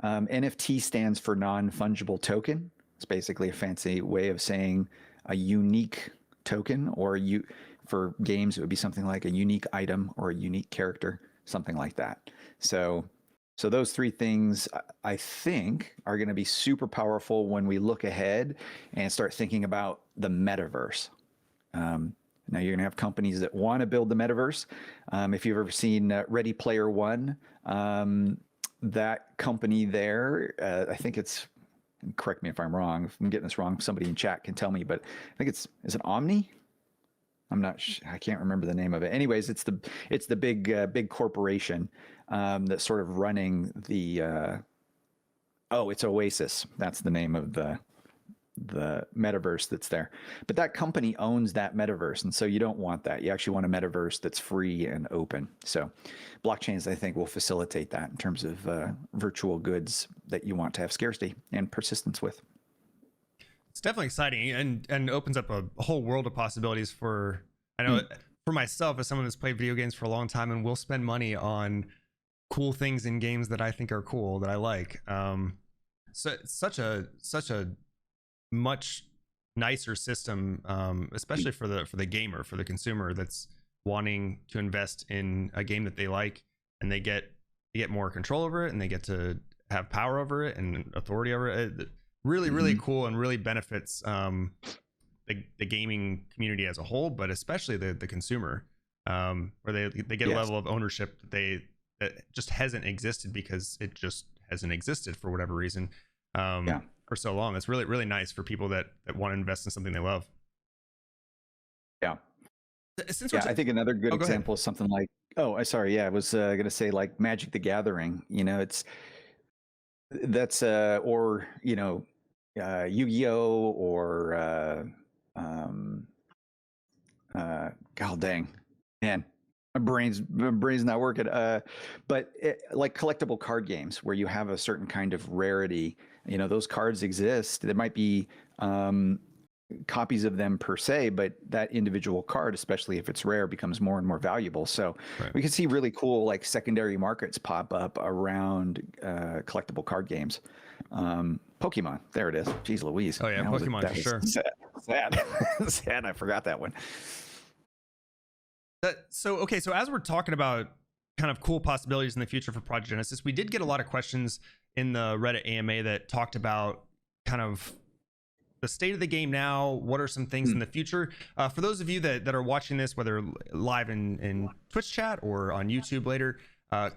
NFT stands for non-fungible token. It's basically a fancy way of saying a unique token, or for games, it would be something like a unique item or a unique character, something like that. So those three things, I think, are going to be super powerful when we look ahead and start thinking about the metaverse. Now you're going to have companies that want to build the metaverse. If you've ever seen Ready Player One, that company there, I think it's, correct me if I'm wrong, if I'm getting this wrong, somebody in chat can tell me, but I think is it Omni? I'm not I can't remember the name of it. Anyways, it's the big corporation that's sort of running the, it's Oasis. That's the name of the metaverse that's there. But that company owns that metaverse, and so you don't want that. You actually want a metaverse that's free and open. So blockchains, I think, will facilitate that in terms of virtual goods that you want to have scarcity and persistence with.
It's definitely exciting and opens up a whole world of possibilities for, I know for myself, as someone that's played video games for a long time and will spend money on cool things in games that I think are cool, that I like. So it's such a much nicer system, especially for the gamer, for the consumer that's wanting to invest in a game that they like, and they get more control over it, and they get to have power over it and authority over it. Really cool, and really benefits the gaming community as a whole, but especially the consumer, where they get a level of ownership that just hasn't existed because it just hasn't existed for whatever reason. For so long. It's really nice for people that want to invest in something they love.
Yeah. I think another good example is something like, I was going to say like Magic the Gathering. That's or Yu-Gi-Oh, or God dang, man, my brain's not working. But like collectible card games where you have a certain kind of rarity. Those cards exist. There might be copies of them per se, but that individual card, especially if it's rare, becomes more and more valuable. So we can see really cool like secondary markets pop up around collectible card games. Pokemon, there it is. Jeez Louise.
Oh yeah, Pokemon for sure.
sad. Sad. I forgot that one.
So as we're talking about kind of cool possibilities in the future for Project Genesis, we did get a lot of questions in the Reddit AMA that talked about kind of the state of the game now. What are some things in the future? For those of you that are watching this, whether live in Twitch chat or on YouTube later,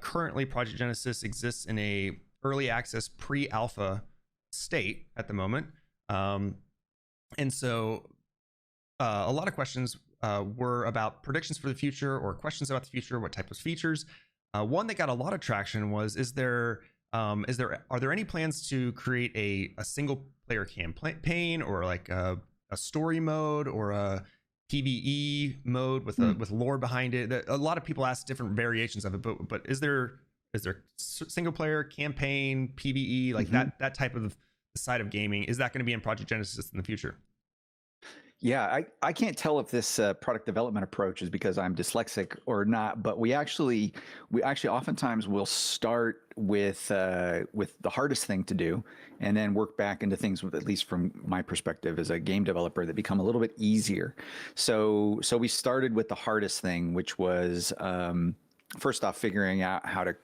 currently Project Genesis exists in a early access pre-alpha state at the moment. And so a lot of questions were about predictions for the future or questions about the future, what type of features. One that got a lot of traction was, are there any plans to create a single player campaign or like a story mode or a PvE mode with lore behind it? A lot of people ask different variations of it, but is there single player campaign, PvE, like that type of side of gaming? Is that going to be in Project Genesis in the future?
Yeah, I can't tell if this product development approach is because I'm dyslexic or not, but we actually oftentimes will start with the hardest thing to do, and then work back into things with, at least from my perspective as a game developer, that become a little bit easier. So we started with the hardest thing, which was first off figuring out how to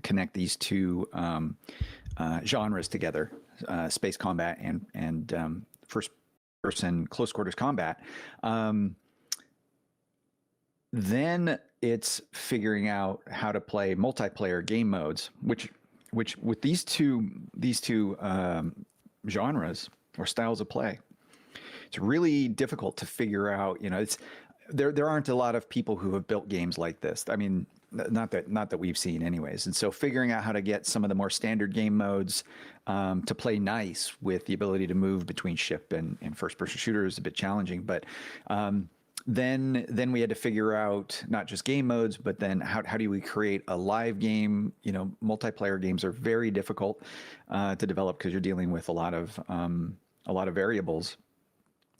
connect these two genres together, space combat and first person close quarters combat. Then it's figuring out how to play multiplayer game modes, which with these two genres or styles of play, it's really difficult to figure out. There aren't a lot of people who have built games like this. I mean, not that we've seen anyways. And so figuring out how to get some of the more standard game modes to play nice with the ability to move between ship and first person shooters is a bit challenging. But then we had to figure out not just game modes, but then how do we create a live game? Multiplayer games are very difficult to develop because you're dealing with a lot of variables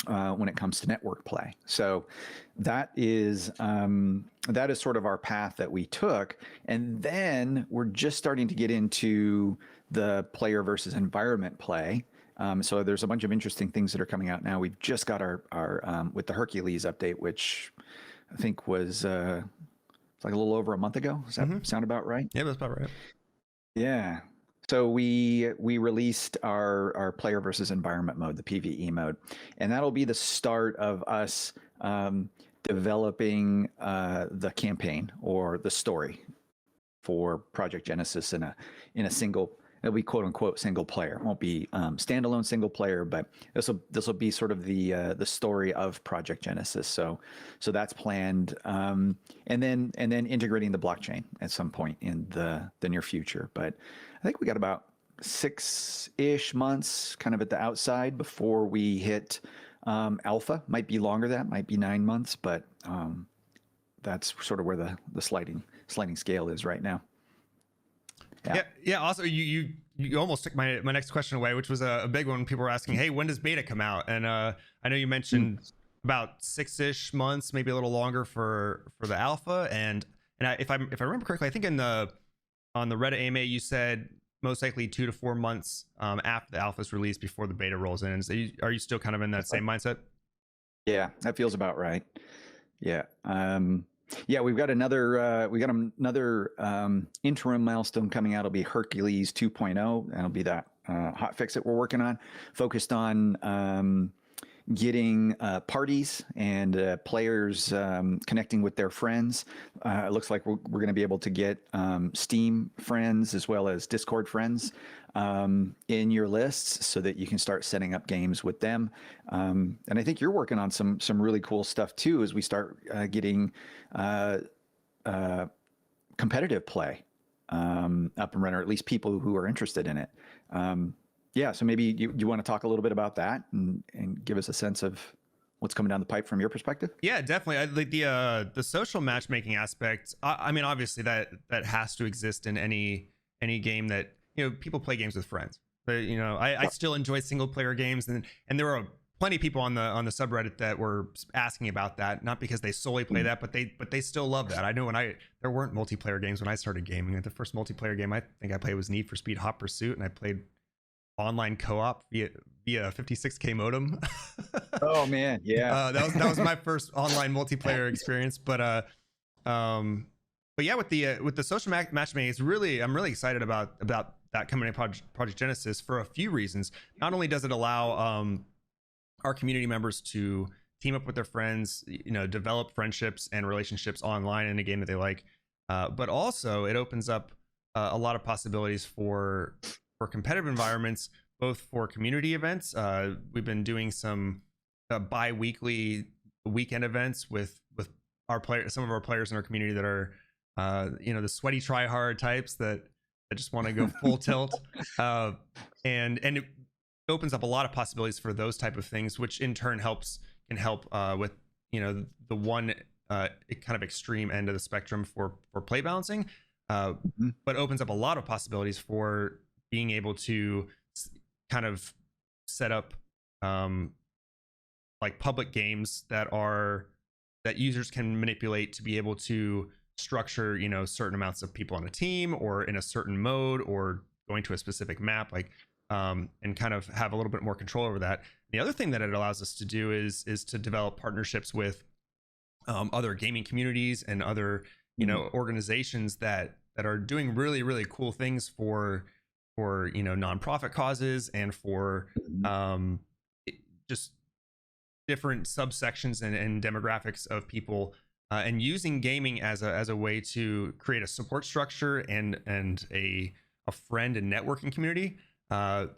when it comes to network play. So that is sort of our path that we took. And then we're just starting to get into the player versus environment play. So there's a bunch of interesting things that are coming out now. We've just got our with the Hercules update, which I think was like a little over a month ago. Does that sound about right?
Yeah, that's about right.
Yeah. So we released our player versus environment mode, the PvE mode, and that'll be the start of us developing the campaign or the story for Project Genesis in a single. It'll be quote unquote single player. It won't be standalone single player, but this will be sort of the story of Project Genesis. So that's planned, and then integrating the blockchain at some point in the near future. But I think we got about 6-ish months kind of at the outside before we hit alpha. Might be longer, that might be 9 months, but that's sort of where the sliding scale is right now.
Yeah. Also, you almost took my next question away, which was a big one. People were asking, hey, when does beta come out? And I know you mentioned about 6-ish months, maybe a little longer for the alpha. And if I remember correctly, I think on the Reddit AMA, you said most likely 2 to 4 months after the alpha is released before the beta rolls in. So are you still kind of in that same mindset?
Yeah, that feels about right. Yeah. Yeah, we've got another interim milestone coming out. It'll be Hercules 2.0, and it'll be that hot fix that we're working on, focused on getting parties and players connecting with their friends. It looks like we're going to be able to get Steam friends as well as Discord friends in your lists so that you can start setting up games with them. And I think you're working on some really cool stuff too as we start getting competitive play up and running, or at least people who are interested in it. Yeah, so maybe you want to talk a little bit about that and give us a sense of what's coming down the pipe from your perspective?
Yeah, definitely. Like the social matchmaking aspect. I mean, obviously that has to exist in any game that people play games with friends. But I still enjoy single player games, and there are plenty of people on the subreddit that were asking about that, not because they solely play that, but they still love that. I know there weren't multiplayer games when I started gaming. The first multiplayer game I think I played was Need for Speed Hot Pursuit, and I played online co-op via 56K modem.
Oh man, yeah.
That was my first online multiplayer experience. But yeah, with the social matchmaking, I'm really excited about that coming in Project Genesis for a few reasons. Not only does it allow our community members to team up with their friends, develop friendships and relationships online in a game that they like, but also it opens up a lot of possibilities for competitive environments, both for community events. We've been doing some bi-weekly weekend events with some of our players in our community that are the sweaty try-hard types that just want to go full tilt, and it opens up a lot of possibilities for those type of things, which in turn can help with the one kind of extreme end of the spectrum for play balancing, but opens up a lot of possibilities for being able to kind of set up like public games that users can manipulate to be able to structure certain amounts of people on a team or in a certain mode or going to a specific map, like and kind of have a little bit more control over that. The other thing that it allows us to do is to develop partnerships with other gaming communities and other organizations that are doing really, really cool things for nonprofit causes and for just different subsections and demographics of people, and using gaming as a way to create a support structure and a friend and networking community.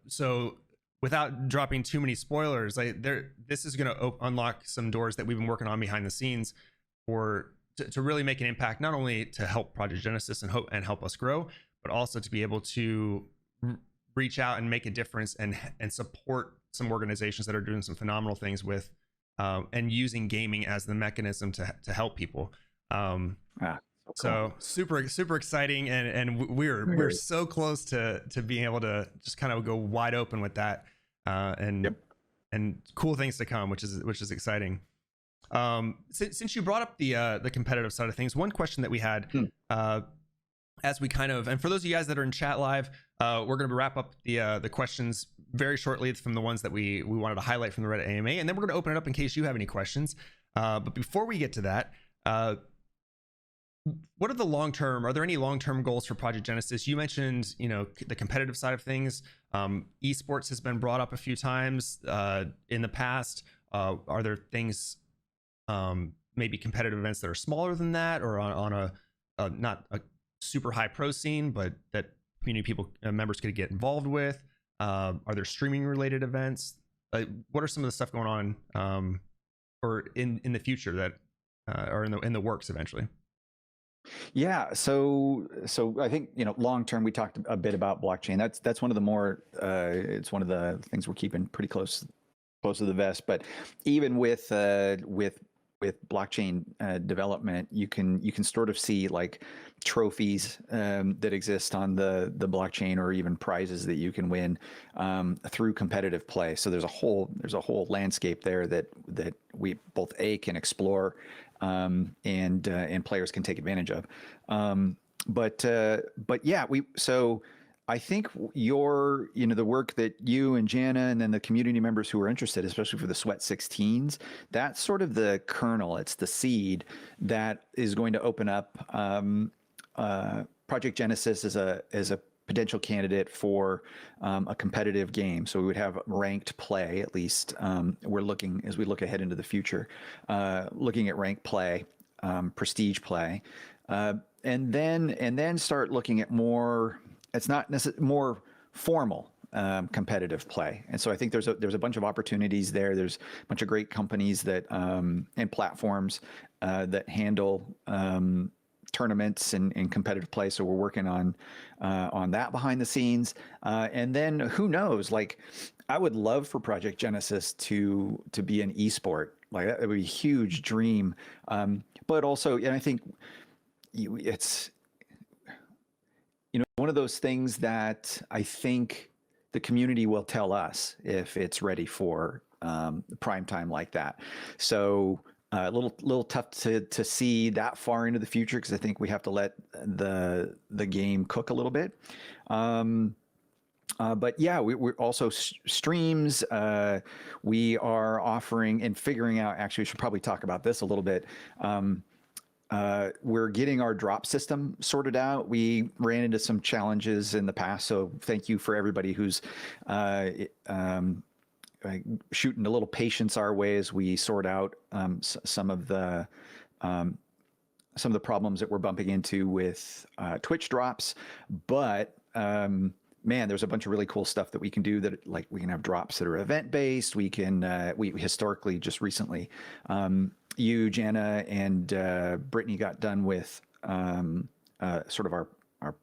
So without dropping too many spoilers, this is going to unlock some doors that we've been working on behind the scenes to really make an impact, not only to help Project Genesis and help us grow, but also to be able to reach out and make a difference and support some organizations that are doing some phenomenal things with and using gaming as the mechanism to help people. So super exciting, and we're so close to being able to just kind of go wide open with that, and cool things to come, which is exciting. Since you brought up the competitive side of things, one question that we had as we kind of, and for those of you guys that are in chat live, we're going to wrap up the questions very shortly from the ones that we wanted to highlight from the Reddit AMA, and then we're going to open it up in case you have any questions. But before we get to that, what are are there any long-term goals for Project Genesis? You mentioned, the competitive side of things. Esports has been brought up a few times in the past. Are there things, maybe competitive events that are smaller than that, or on a not a super high pro scene, but that community members could get involved with? Are there streaming related events? What are some of the stuff going on, or in the future that are in the works eventually?
Yeah, so I think long term, we talked a bit about blockchain. That's one of the more it's one of the things we're keeping pretty close to the vest. But even with blockchain development, you can sort of see like trophies that exist on the blockchain, or even prizes that you can win through competitive play. So there's a whole landscape there that we both can explore and players can take advantage of. But yeah, so I think the work that you and Jana and then the community members who are interested, especially for the Sweat 16s, that's sort of the kernel. It's the seed that is going to open up Project Genesis as a potential candidate for a competitive game. So we would have ranked play, at least. We're looking, as we look ahead into the future, looking at ranked play, prestige play, and then start looking at more. It's not necessarily more formal competitive play. And so I think there's a bunch of opportunities there. There's a bunch of great companies that and platforms that handle tournaments and competitive play. So we're working on that behind the scenes. And then who knows, like I would love for Project Genesis to be an esport. Like that would be a huge dream. But also, and I think it's one of those things that I think the community will tell us if it's ready for prime time like that. So a little tough to see that far into the future, because I think we have to let the game cook a little bit. But yeah, we're also streams. We are offering and figuring out. Actually, we should probably talk about this a little bit. We're getting our drop system sorted out. We ran into some challenges in the past, so thank you for everybody who's shooting a little patience our way as we sort out some of the problems that we're bumping into with Twitch drops. But man, there's a bunch of really cool stuff that we can do, that like we can have drops that are event based. We can we historically just recently you, Jana, and Brittany got done with sort of our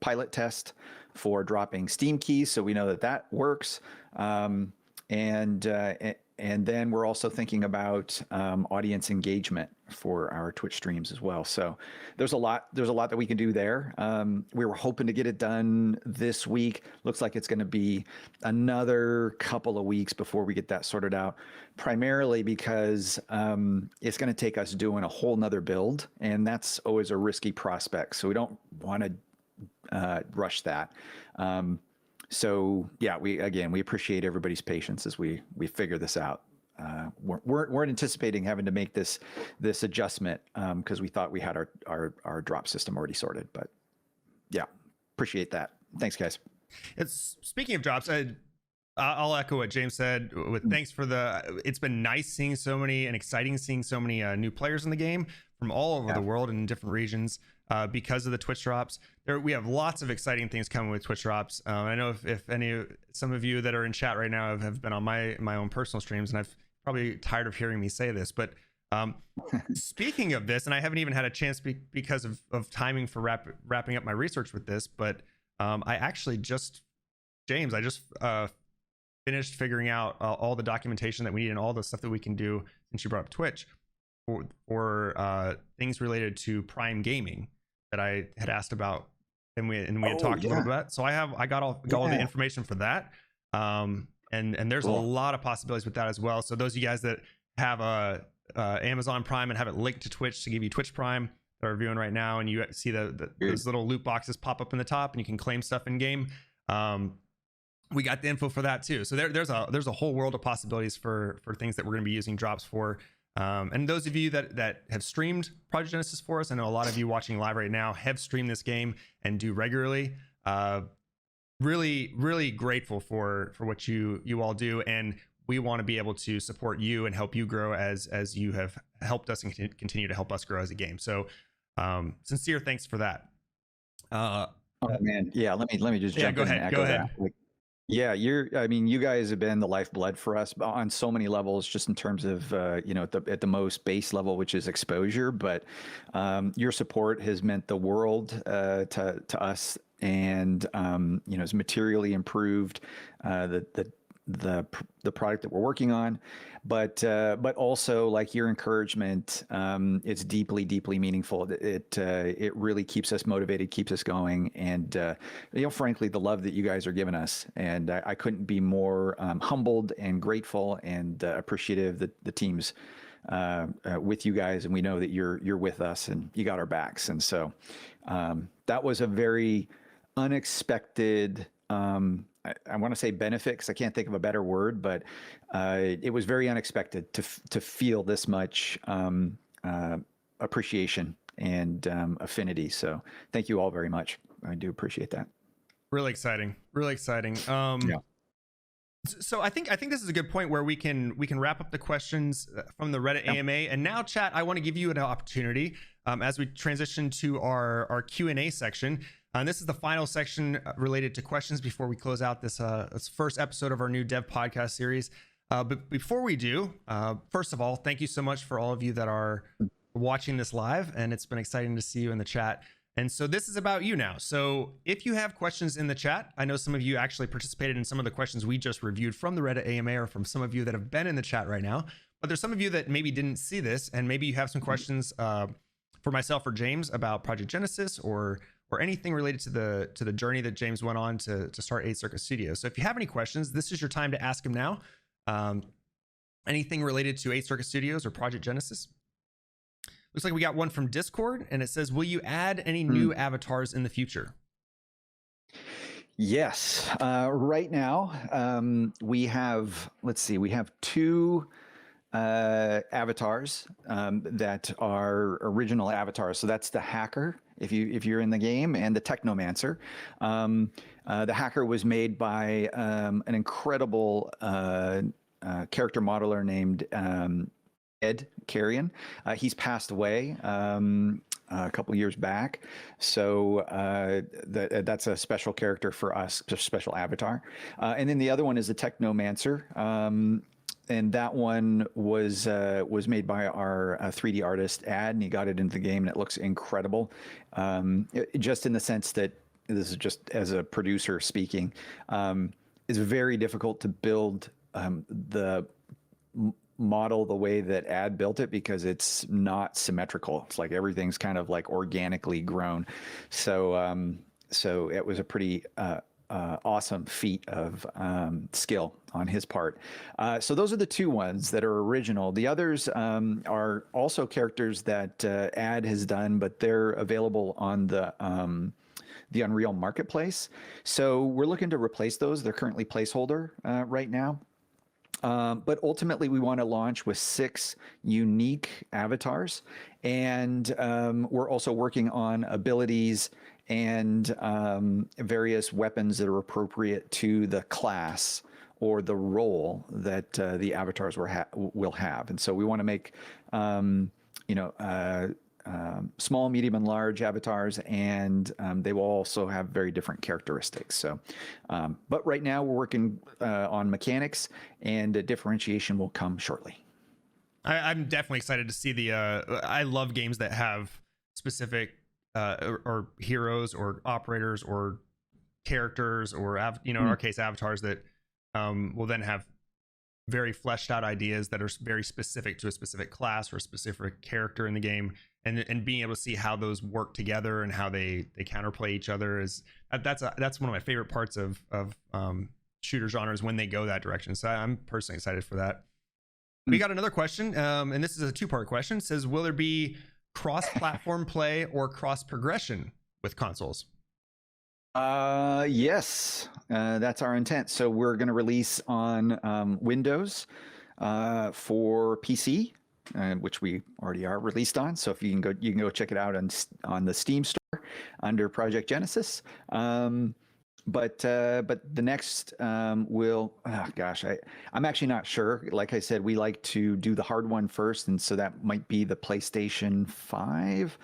pilot test for dropping Steam keys, so we know that that works. And then we're also thinking about audience engagement for our Twitch streams as well. So there's a lot that we can do there. We were hoping to get it done this week. Looks like it's going to be another couple of weeks before we get that sorted out, primarily because it's going to take us doing a whole nother build, and that's always a risky prospect. So we don't want to rush that. So yeah, we appreciate everybody's patience as we figure this out. Weren't anticipating having to make this adjustment because we thought we had our drop system already sorted. But yeah, appreciate that. Thanks, guys.
Speaking of drops, I'll echo what James said. Thanks for it's been nice seeing so many and exciting seeing so many new players in the game from all over the world and in different regions. Because of the Twitch drops, we have lots of exciting things coming with Twitch drops. I know if some of you that are in chat right now have been on my own personal streams, and I've probably tired of hearing me say this, but speaking of this, and I haven't even had a chance because of timing for wrapping up my research with this, but I actually just finished figuring out all the documentation that we need and all the stuff that we can do, since you brought up Twitch, for things related to Prime Gaming that I had asked about, and we had talked a little bit about. So I got all the information for that, and there's a lot of possibilities with that as well. So those of you guys that have Amazon Prime and have it linked to Twitch to give you Twitch Prime that are viewing right now, and you see those little loot boxes pop up in the top, and you can claim stuff in game. We got the info for that too. So there's a whole world of possibilities for things that we're going to be using drops for. And those of you that have streamed Project Genesis for us, I know a lot of you watching live right now have streamed this game and do regularly. Really, really grateful for what you all do, and we want to be able to support you and help you grow as you have helped us and continue to help us grow as a game. So sincere thanks for that.
Oh man, yeah. Let me just jump in and echo that. Yeah, you guys have been the lifeblood for us on so many levels, just in terms of, at the most base level, which is exposure. But your support has meant the world to us, and, has materially improved the product that we're working on. But also, like, your encouragement, it's deeply meaningful. It really keeps us motivated, keeps us going, and frankly, the love that you guys are giving us, and I couldn't be more humbled and grateful and appreciative that the team's with you guys, and we know that you're with us and you got our backs. And so that was a very unexpected, I want to say benefit, because I can't think of a better word, but it was very unexpected to feel this much appreciation and affinity. So thank you all very much. I do appreciate that.
Really exciting. Yeah. So I think this is a good point where we can wrap up the questions from the Reddit AMA. And now, chat, I want to give you an opportunity as we transition to our Q&A section. And this is the final section related to questions before we close out this first episode of our new Dev Podcast series. But before we do, first of all, thank you so much for all of you that are watching this live, and it's been exciting to see you in the chat. And so this is about you now. So if you have questions in the chat, I know some of you actually participated in some of the questions we just reviewed from the Reddit AMA, or from some of you that have been in the chat right now. But there's some of you that maybe didn't see this, and maybe you have some questions for myself or James about Project Genesis, or anything related to the journey that James went on to start 8 Circuit Studios. So if you have any questions, this is your time to ask them now. Anything related to 8 Circuit Studios or Project Genesis. Looks like we got one from Discord, and it says, will you add any new avatars in the future?
Yes. Right now, we have, let's see, we have two avatars that are original avatars. So that's the hacker, if you're in the game, and the technomancer. The hacker was made by an incredible character modeler named Ed Carrion. He's passed away a couple years back, so that's a special character for us, a special avatar. And then the other one is the Technomancer, and that one was made by our 3D artist Ad, and he got it into the game, and it looks incredible. Just in the sense that this is just as a producer speaking, it's very difficult to build the model the way that Ad built it because it's not symmetrical. It's like everything's kind of like organically grown. So so it was a pretty awesome feat of skill on his part. So those are the two ones that are original. The others are also characters that Ad has done, but they're available on the Unreal Marketplace. So we're looking to replace those. They're currently placeholder right now. But ultimately, we want to launch with 6 unique avatars, and we're also working on abilities and various weapons that are appropriate to the class or the role that the avatars will have. And so we want to make, small, medium, and large avatars, and they will also have very different characteristics. So, but right now we're working on mechanics, and differentiation will come shortly.
I'm definitely excited to see the. I love games that have specific or heroes or operators or characters or in our case avatars that will then have very fleshed out ideas that are very specific to a specific class or a specific character in the game, and being able to see how those work together and how they counterplay each other is that's one of my favorite parts of shooter genres when they go that direction. So I'm personally excited for that. We got another question, and this is a 2-part question. It says, will there be cross-platform play or cross-progression with consoles?
Yes, that's our intent. So we're going to release on Windows for PC, which we already are released on. So if you can go check it out on the Steam store under Project Genesis. But the next will, I'm actually not sure. Like I said, we like to do the hard one first, and so that might be the PlayStation 5.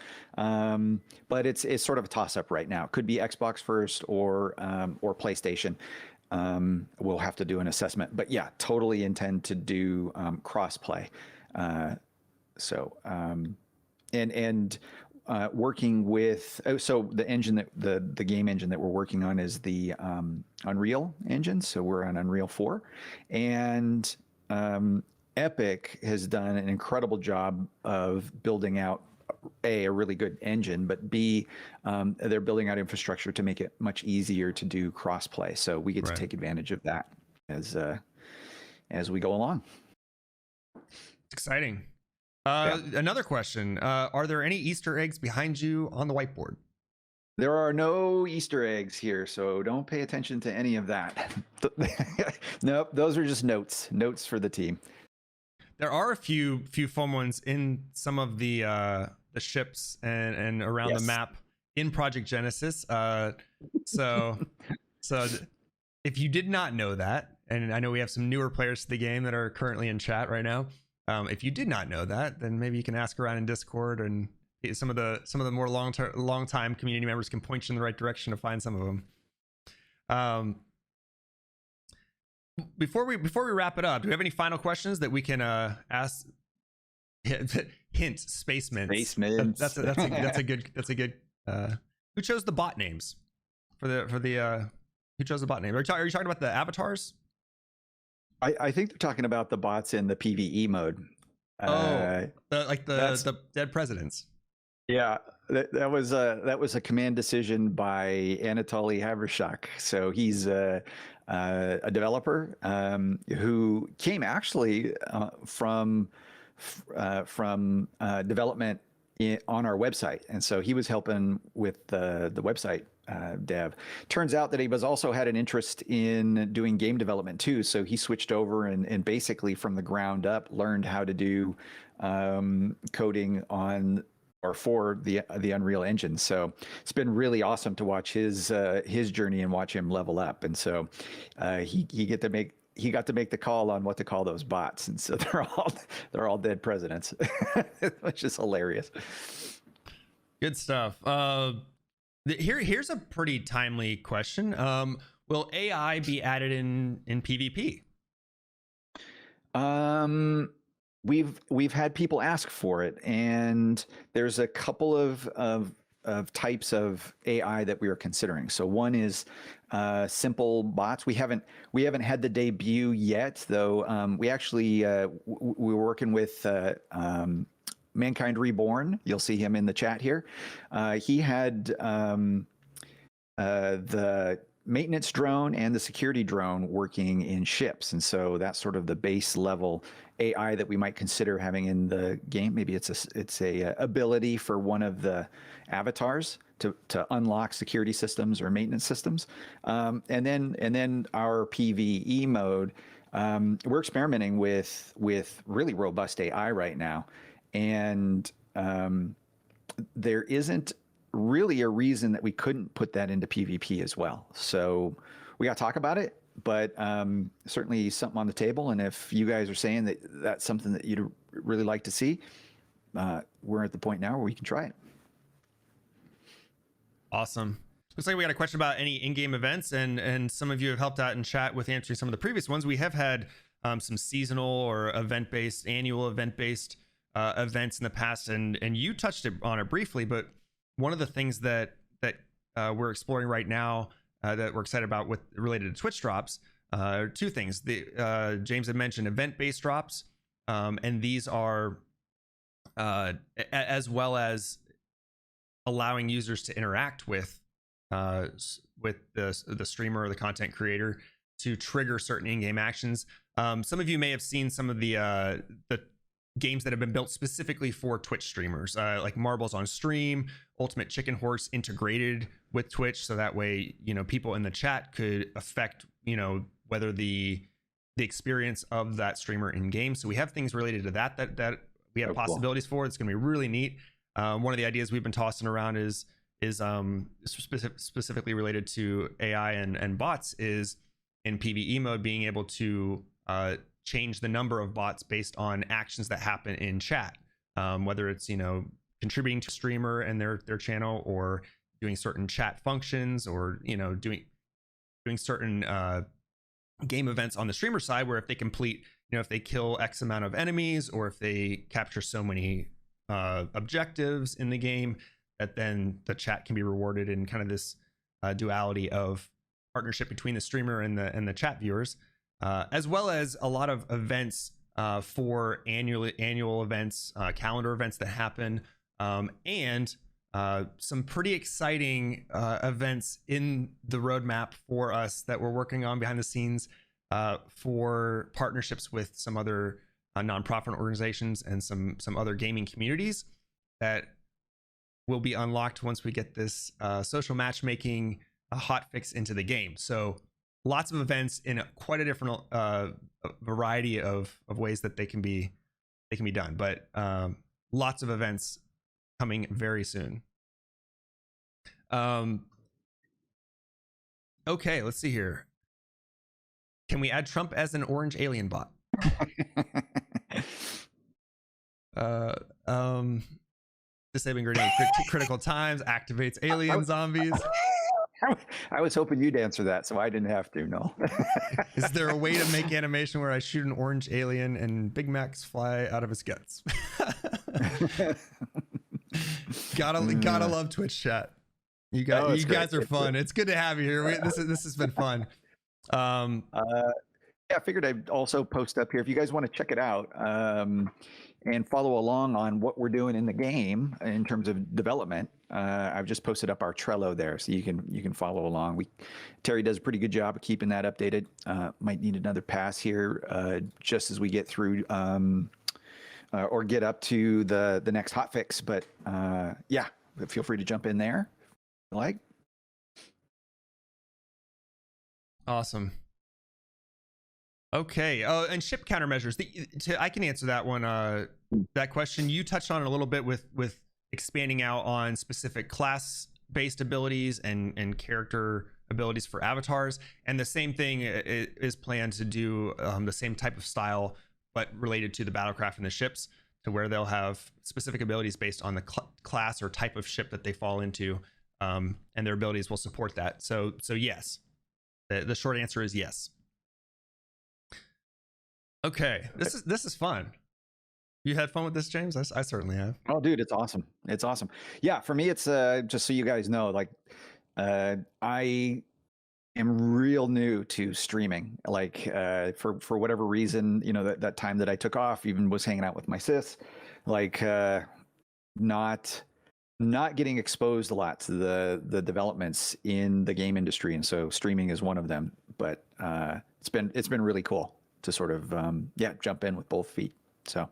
But it's sort of a toss-up right now. It could be Xbox first or PlayStation. We'll have to do an assessment. But yeah, totally intend to do cross-play. Working with so the engine that the game engine that we're working on is the Unreal engine. So we're on Unreal 4, and Epic has done an incredible job of building out a really good engine, but B, they're building out infrastructure to make it much easier to do crossplay. So we get to take advantage of that as we go along.
It's exciting. Another question. Are there any Easter eggs behind you on the whiteboard?
There are no Easter eggs here, so don't pay attention to any of that. Nope, those are just notes for the team.
There are a few fun ones in some of the ships and around the map in Project Genesis. So if you did not know that, and I know we have some newer players to the game that are currently in chat right now. If you did not know that, then maybe you can ask around in Discord, and some of the more long time community members can point you in the right direction to find some of them. Before we wrap it up, do we have any final questions that we can ask? Hint: Space Mints.
Space Mints.
That's a good. Who chose the bot names for the? Who chose the bot name? Are you talking about the avatars?
I think they're talking about the bots in the PvE mode.
Like the dead presidents.
Yeah, that was a command decision by Anatoly Havershak. So he's a developer who came actually from development on our website, and so he was helping with the website dev. Turns out that he was also had an interest in doing game development too. So he switched over and basically from the ground up learned how to do coding on or for the Unreal Engine. So it's been really awesome to watch his journey and watch him level up. And so he got to make the call on what to call those bots. And so they're all dead presidents, which is hilarious.
Good stuff. Here's a pretty timely question. Will AI be added in PvP?
We've had people ask for it, and there's a couple of types of AI that we are considering. So one is simple bots. We haven't had the debut yet, though. We actually we were working with Mankind Reborn. You'll see him in the chat here. He had the maintenance drone and the security drone working in ships, and so that's sort of the base level AI that we might consider having in the game. Maybe it's a ability for one of the avatars to unlock security systems or maintenance systems, and then our PvE mode. We're experimenting with really robust AI right now, and there isn't really a reason that we couldn't put that into PvP as well. So we got to talk about it, but certainly something on the table. And if you guys are saying that that's something that you'd really like to see, we're at the point now where we can try it.
Awesome. Looks like we got a question about any in-game events, and some of you have helped out in chat with answering some of the previous ones. We have had some seasonal or event-based, annual event-based events in the past, and you touched on it briefly, but one of the things that we're exploring right now that we're excited about with related to Twitch drops are two things. James had mentioned event-based drops, and these are as well as allowing users to interact with the streamer or the content creator to trigger certain in-game actions. Some of you may have seen some of the games that have been built specifically for Twitch streamers, like Marbles on Stream, Ultimate Chicken Horse integrated with Twitch, so that way, you know, people in the chat could affect, you know, whether the experience of that streamer in game. So we have things related to that we have possibilities for. It's going to be really neat. One of the ideas we've been tossing around is specifically related to AI and bots is in PvE mode being able to change the number of bots based on actions that happen in chat, whether it's, you know, contributing to a streamer and their channel, or doing certain chat functions, or, you know, doing certain game events on the streamer side, where if they complete, you know, if they kill X amount of enemies, or if they capture so many objectives in the game, that then the chat can be rewarded in kind of this duality of partnership between the streamer and the chat viewers. As well as a lot of events for annual events, calendar events that happen, and some pretty exciting events in the roadmap for us that we're working on behind the scenes for partnerships with some other nonprofit organizations and some other gaming communities that will be unlocked once we get this social matchmaking hotfix into the game. So lots of events in quite a different variety of ways that they can be done, but lots of events coming very soon. Okay, let's see here. Can we add Trump as an orange alien bot? Disabling grenade critical times activates alien zombies.
I was hoping you'd answer that, so I didn't have to. No.
Is there a way to make animation where I shoot an orange alien and Big Macs fly out of his guts? gotta love Twitch chat. You guys are fun. It's good to have you here. This has been fun.
Yeah, I figured I'd also post up here if you guys want to check it out and follow along on what we're doing in the game in terms of development. I've just posted up our Trello there, so you can follow along. Terry does a pretty good job of keeping that updated. Might need another pass here just as we get through or get up to the next hotfix. But yeah, feel free to jump in there if you like.
Awesome. Okay. And ship countermeasures. I can answer that one. That question you touched on it a little bit with expanding out on specific class-based abilities and character abilities for avatars. And the same thing is planned to do the same type of style, but related to the battlecraft and the ships, to where they'll have specific abilities based on the class or type of ship that they fall into, and their abilities will support that. So yes, the short answer is yes. Okay, this is fun. You had fun with this, James? I certainly have.
Oh, dude, it's awesome. It's awesome. Yeah, for me, it's just so you guys know, like, I am real new to streaming. Like, for whatever reason, you know, that time that I took off, even was hanging out with my sis, like, not getting exposed a lot to the developments in the game industry, and so streaming is one of them. But it's been really cool to sort of jump in with both feet. So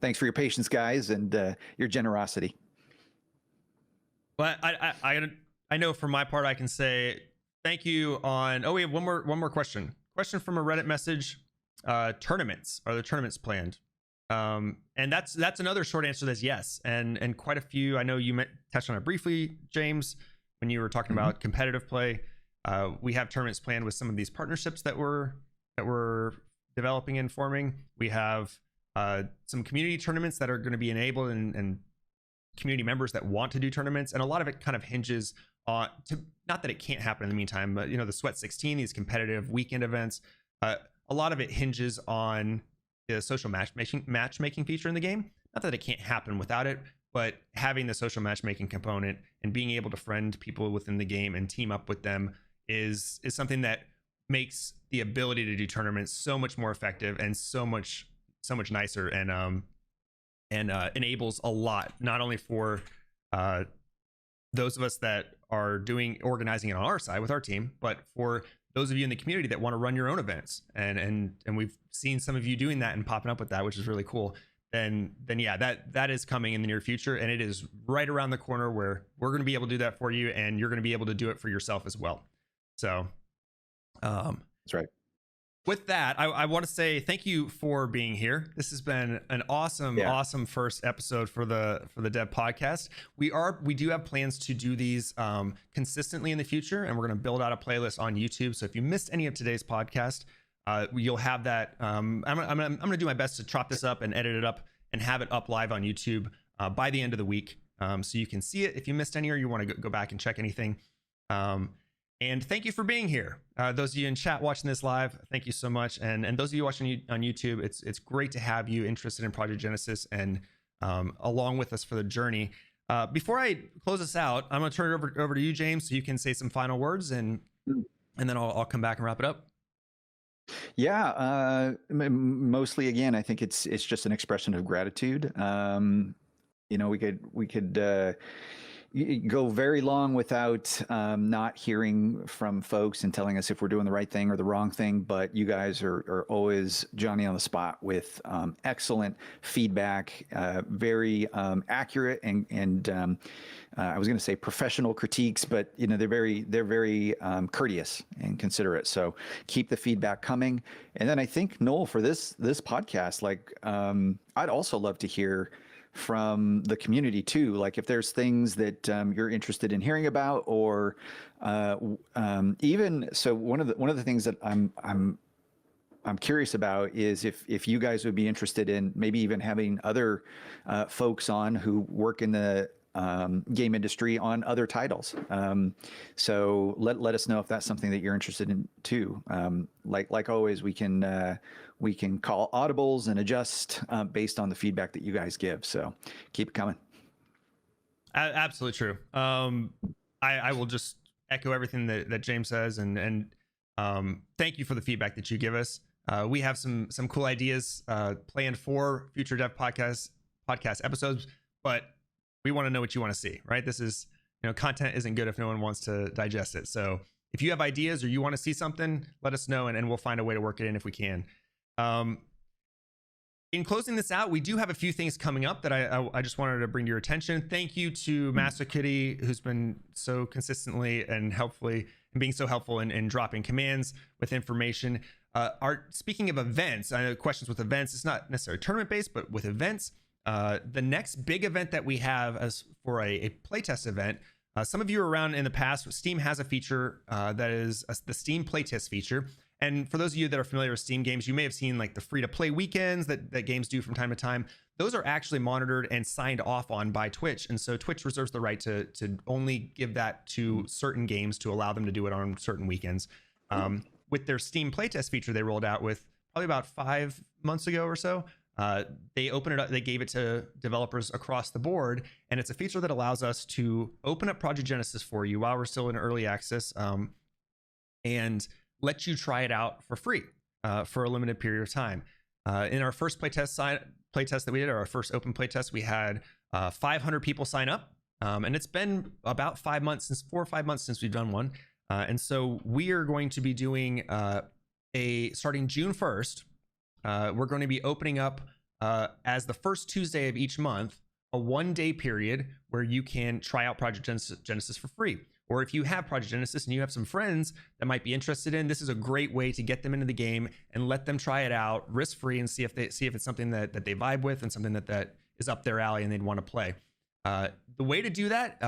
thanks for your patience, guys, and your generosity.
Well, I know for my part, I can say thank you on. Oh, we have one more question. Question from a Reddit message. Tournaments, are the tournaments planned? And that's another short answer that's yes. And quite a few. I know you touched on it briefly, James, when you were talking about competitive play. We have tournaments planned with some of these partnerships that we're developing and forming. We have some community tournaments that are going to be enabled, and community members that want to do tournaments. And a lot of it kind of hinges on, not that it can't happen in the meantime, but you know, the Sweat 16, these competitive weekend events, a lot of it hinges on the social matchmaking feature in the game. Not that it can't happen without it, but having the social matchmaking component and being able to friend people within the game and team up with them is something that makes the ability to do tournaments so much more effective and so much nicer, and enables a lot, not only for those of us that are organizing it on our side with our team, but for those of you in the community that want to run your own events. And we've seen some of you doing that and popping up with that, which is really cool. Then yeah, that is coming in the near future, and it is right around the corner where we're going to be able to do that for you, and you're going to be able to do it for yourself as well. So
that's right.
With that, I want to say thank you for being here. This has been an awesome first episode for the Dev Podcast. We do have plans to do these consistently in the future, and we're going to build out a playlist on YouTube. So if you missed any of today's podcast, you'll have that. I'm going to do my best to chop this up and edit it up and have it up live on YouTube by the end of the week, so you can see it if you missed any or you want to go back and check anything. And thank you for being here. Those of you in chat watching this live, thank you so much. And those of you watching on YouTube, it's great to have you interested in Project Genesis and along with us for the journey. Before I close this out, I'm going to turn it over to you, James, so you can say some final words, and then I'll come back and wrap it up.
Yeah, mostly again, I think it's just an expression of gratitude. You know, we could go very long without not hearing from folks and telling us if we're doing the right thing or the wrong thing, but you guys are always Johnny on the spot with excellent feedback, very accurate and I was going to say professional critiques, but you know, they're very courteous and considerate. So keep the feedback coming. And then I think, Noel, for this podcast, like I'd also love to hear from the community too, like if there's things that you're interested in hearing about, or even so one of the things that I'm curious about is if you guys would be interested in maybe even having other folks on who work in the game industry on other titles. So let us know if that's something that you're interested in too. Like always, we can call audibles and adjust based on the feedback that you guys give. So keep it coming.
Absolutely true. I will just echo everything that James says, and thank you for the feedback that you give us. We have some cool ideas planned for future Dev podcast episodes, but we want to know what you want to see, right? This is, you know, content isn't good if no one wants to digest it. So if you have ideas or you want to see something, let us know, and we'll find a way to work it in if we can. In closing this out, we do have a few things coming up that I just wanted to bring to your attention. Thank you to Master Kitty, who's been so consistently and helpfully and being so helpful in dropping commands with information. Speaking of events, I know questions with events, it's not necessarily tournament based, but with events, the next big event that we have as for a playtest event, some of you are around in the past, Steam has a feature that is the Steam playtest feature. And for those of you that are familiar with Steam games, you may have seen like the free-to-play weekends that games do from time to time. Those are actually monitored and signed off on by Twitch. And so Twitch reserves the right to only give that to certain games to allow them to do it on certain weekends. With their Steam playtest feature they rolled out with probably about 5 months ago or so, they opened it up, they gave it to developers across the board. And it's a feature that allows us to open up Project Genesis for you while we're still in early access and let you try it out for free for a limited period of time. In our first playtest that we did, or our first open playtest, we had 500 people sign up, and it's been about 4 or 5 months since we've done one. And so we are going to be doing starting June 1st, we're going to be opening up as the first Tuesday of each month, a 1-day period where you can try out Project Genesis for free. Or if you have Project Genesis and you have some friends that might be interested in, this is a great way to get them into the game and let them try it out risk-free and see if it's something that they vibe with and something that is up their alley and they'd want to play. The way to do that,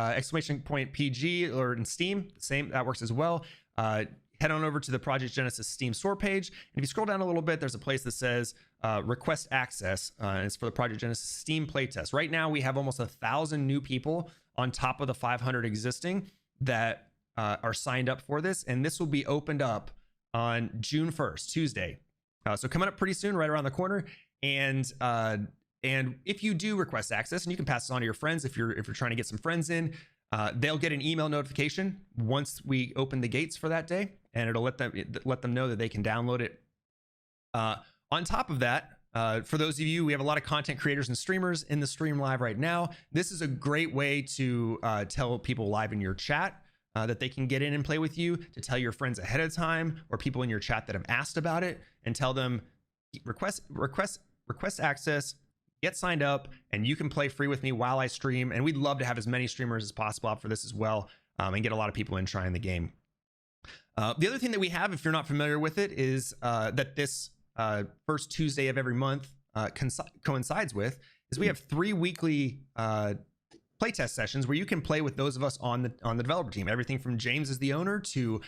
!PG or in Steam, same, that works as well. Head on over to the Project Genesis Steam store page. And if you scroll down a little bit, there's a place that says request access. And it's for the Project Genesis Steam playtest. Right now, we have almost 1,000 new people on top of the 500 existing that are signed up for this. And this will be opened up on June 1st, Tuesday. So coming up pretty soon, right around the corner. And if you do request access, and you can pass this on to your friends if you're trying to get some friends in, they'll get an email notification once we open the gates for that day, and it'll let them know that they can download it. On top of that, for those of you, we have a lot of content creators and streamers in the stream live right now. This is a great way to tell people live in your chat that they can get in and play with you, to tell your friends ahead of time or people in your chat that have asked about it, and tell them request access, get signed up, and you can play free with me while I stream. And we'd love to have as many streamers as possible out for this as well, and get a lot of people in trying the game. The other thing that we have, if you're not familiar with it, is that this first Tuesday of every month coincides with, is we have 3 weekly playtest sessions where you can play with those of us on the developer team. Everything from James as the owner to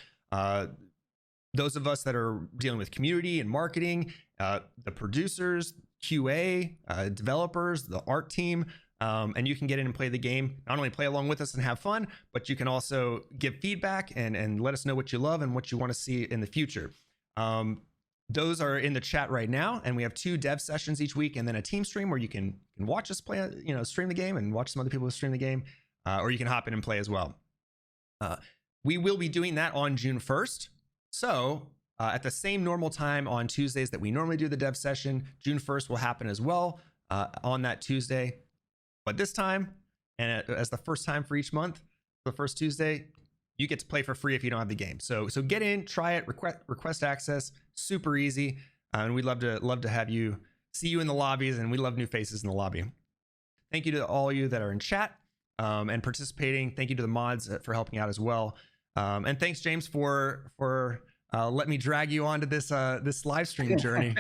those of us that are dealing with community and marketing, the producers, QA, developers, the art team, and you can get in and play the game. Not only play along with us and have fun, but you can also give feedback and let us know what you love and what you want to see in the future. Those are in the chat right now, and we have 2 dev sessions each week, and then a team stream where you can watch us play, stream the game and watch some other people stream the game, or you can hop in and play as well. We will be doing that on June 1st. So at the same normal time on Tuesdays that we normally do the dev session, June 1st will happen as well on that Tuesday. But this time, and as the first time for each month, the first Tuesday, you get to play for free if you don't have the game. So get in, try it, request access, super easy. And we'd love to have you, see you in the lobbies, and we love new faces in the lobby. Thank you to all of you that are in chat and participating. Thank you to the mods for helping out as well. And thanks, James, for let me drag you onto this live stream journey.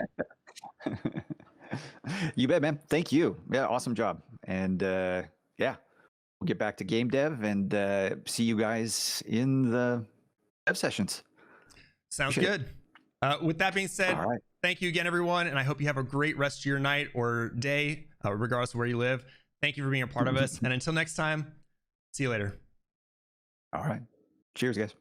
You bet, man. Thank you. Yeah, awesome job. And yeah, we'll get back to game dev and see you guys in the dev sessions.
Sounds good. With that being said, all right. Thank you again, everyone, and I hope you have a great rest of your night or day, regardless of where you live. Thank you for being a part of us. And until next time, see you later.
All right. Cheers, guys.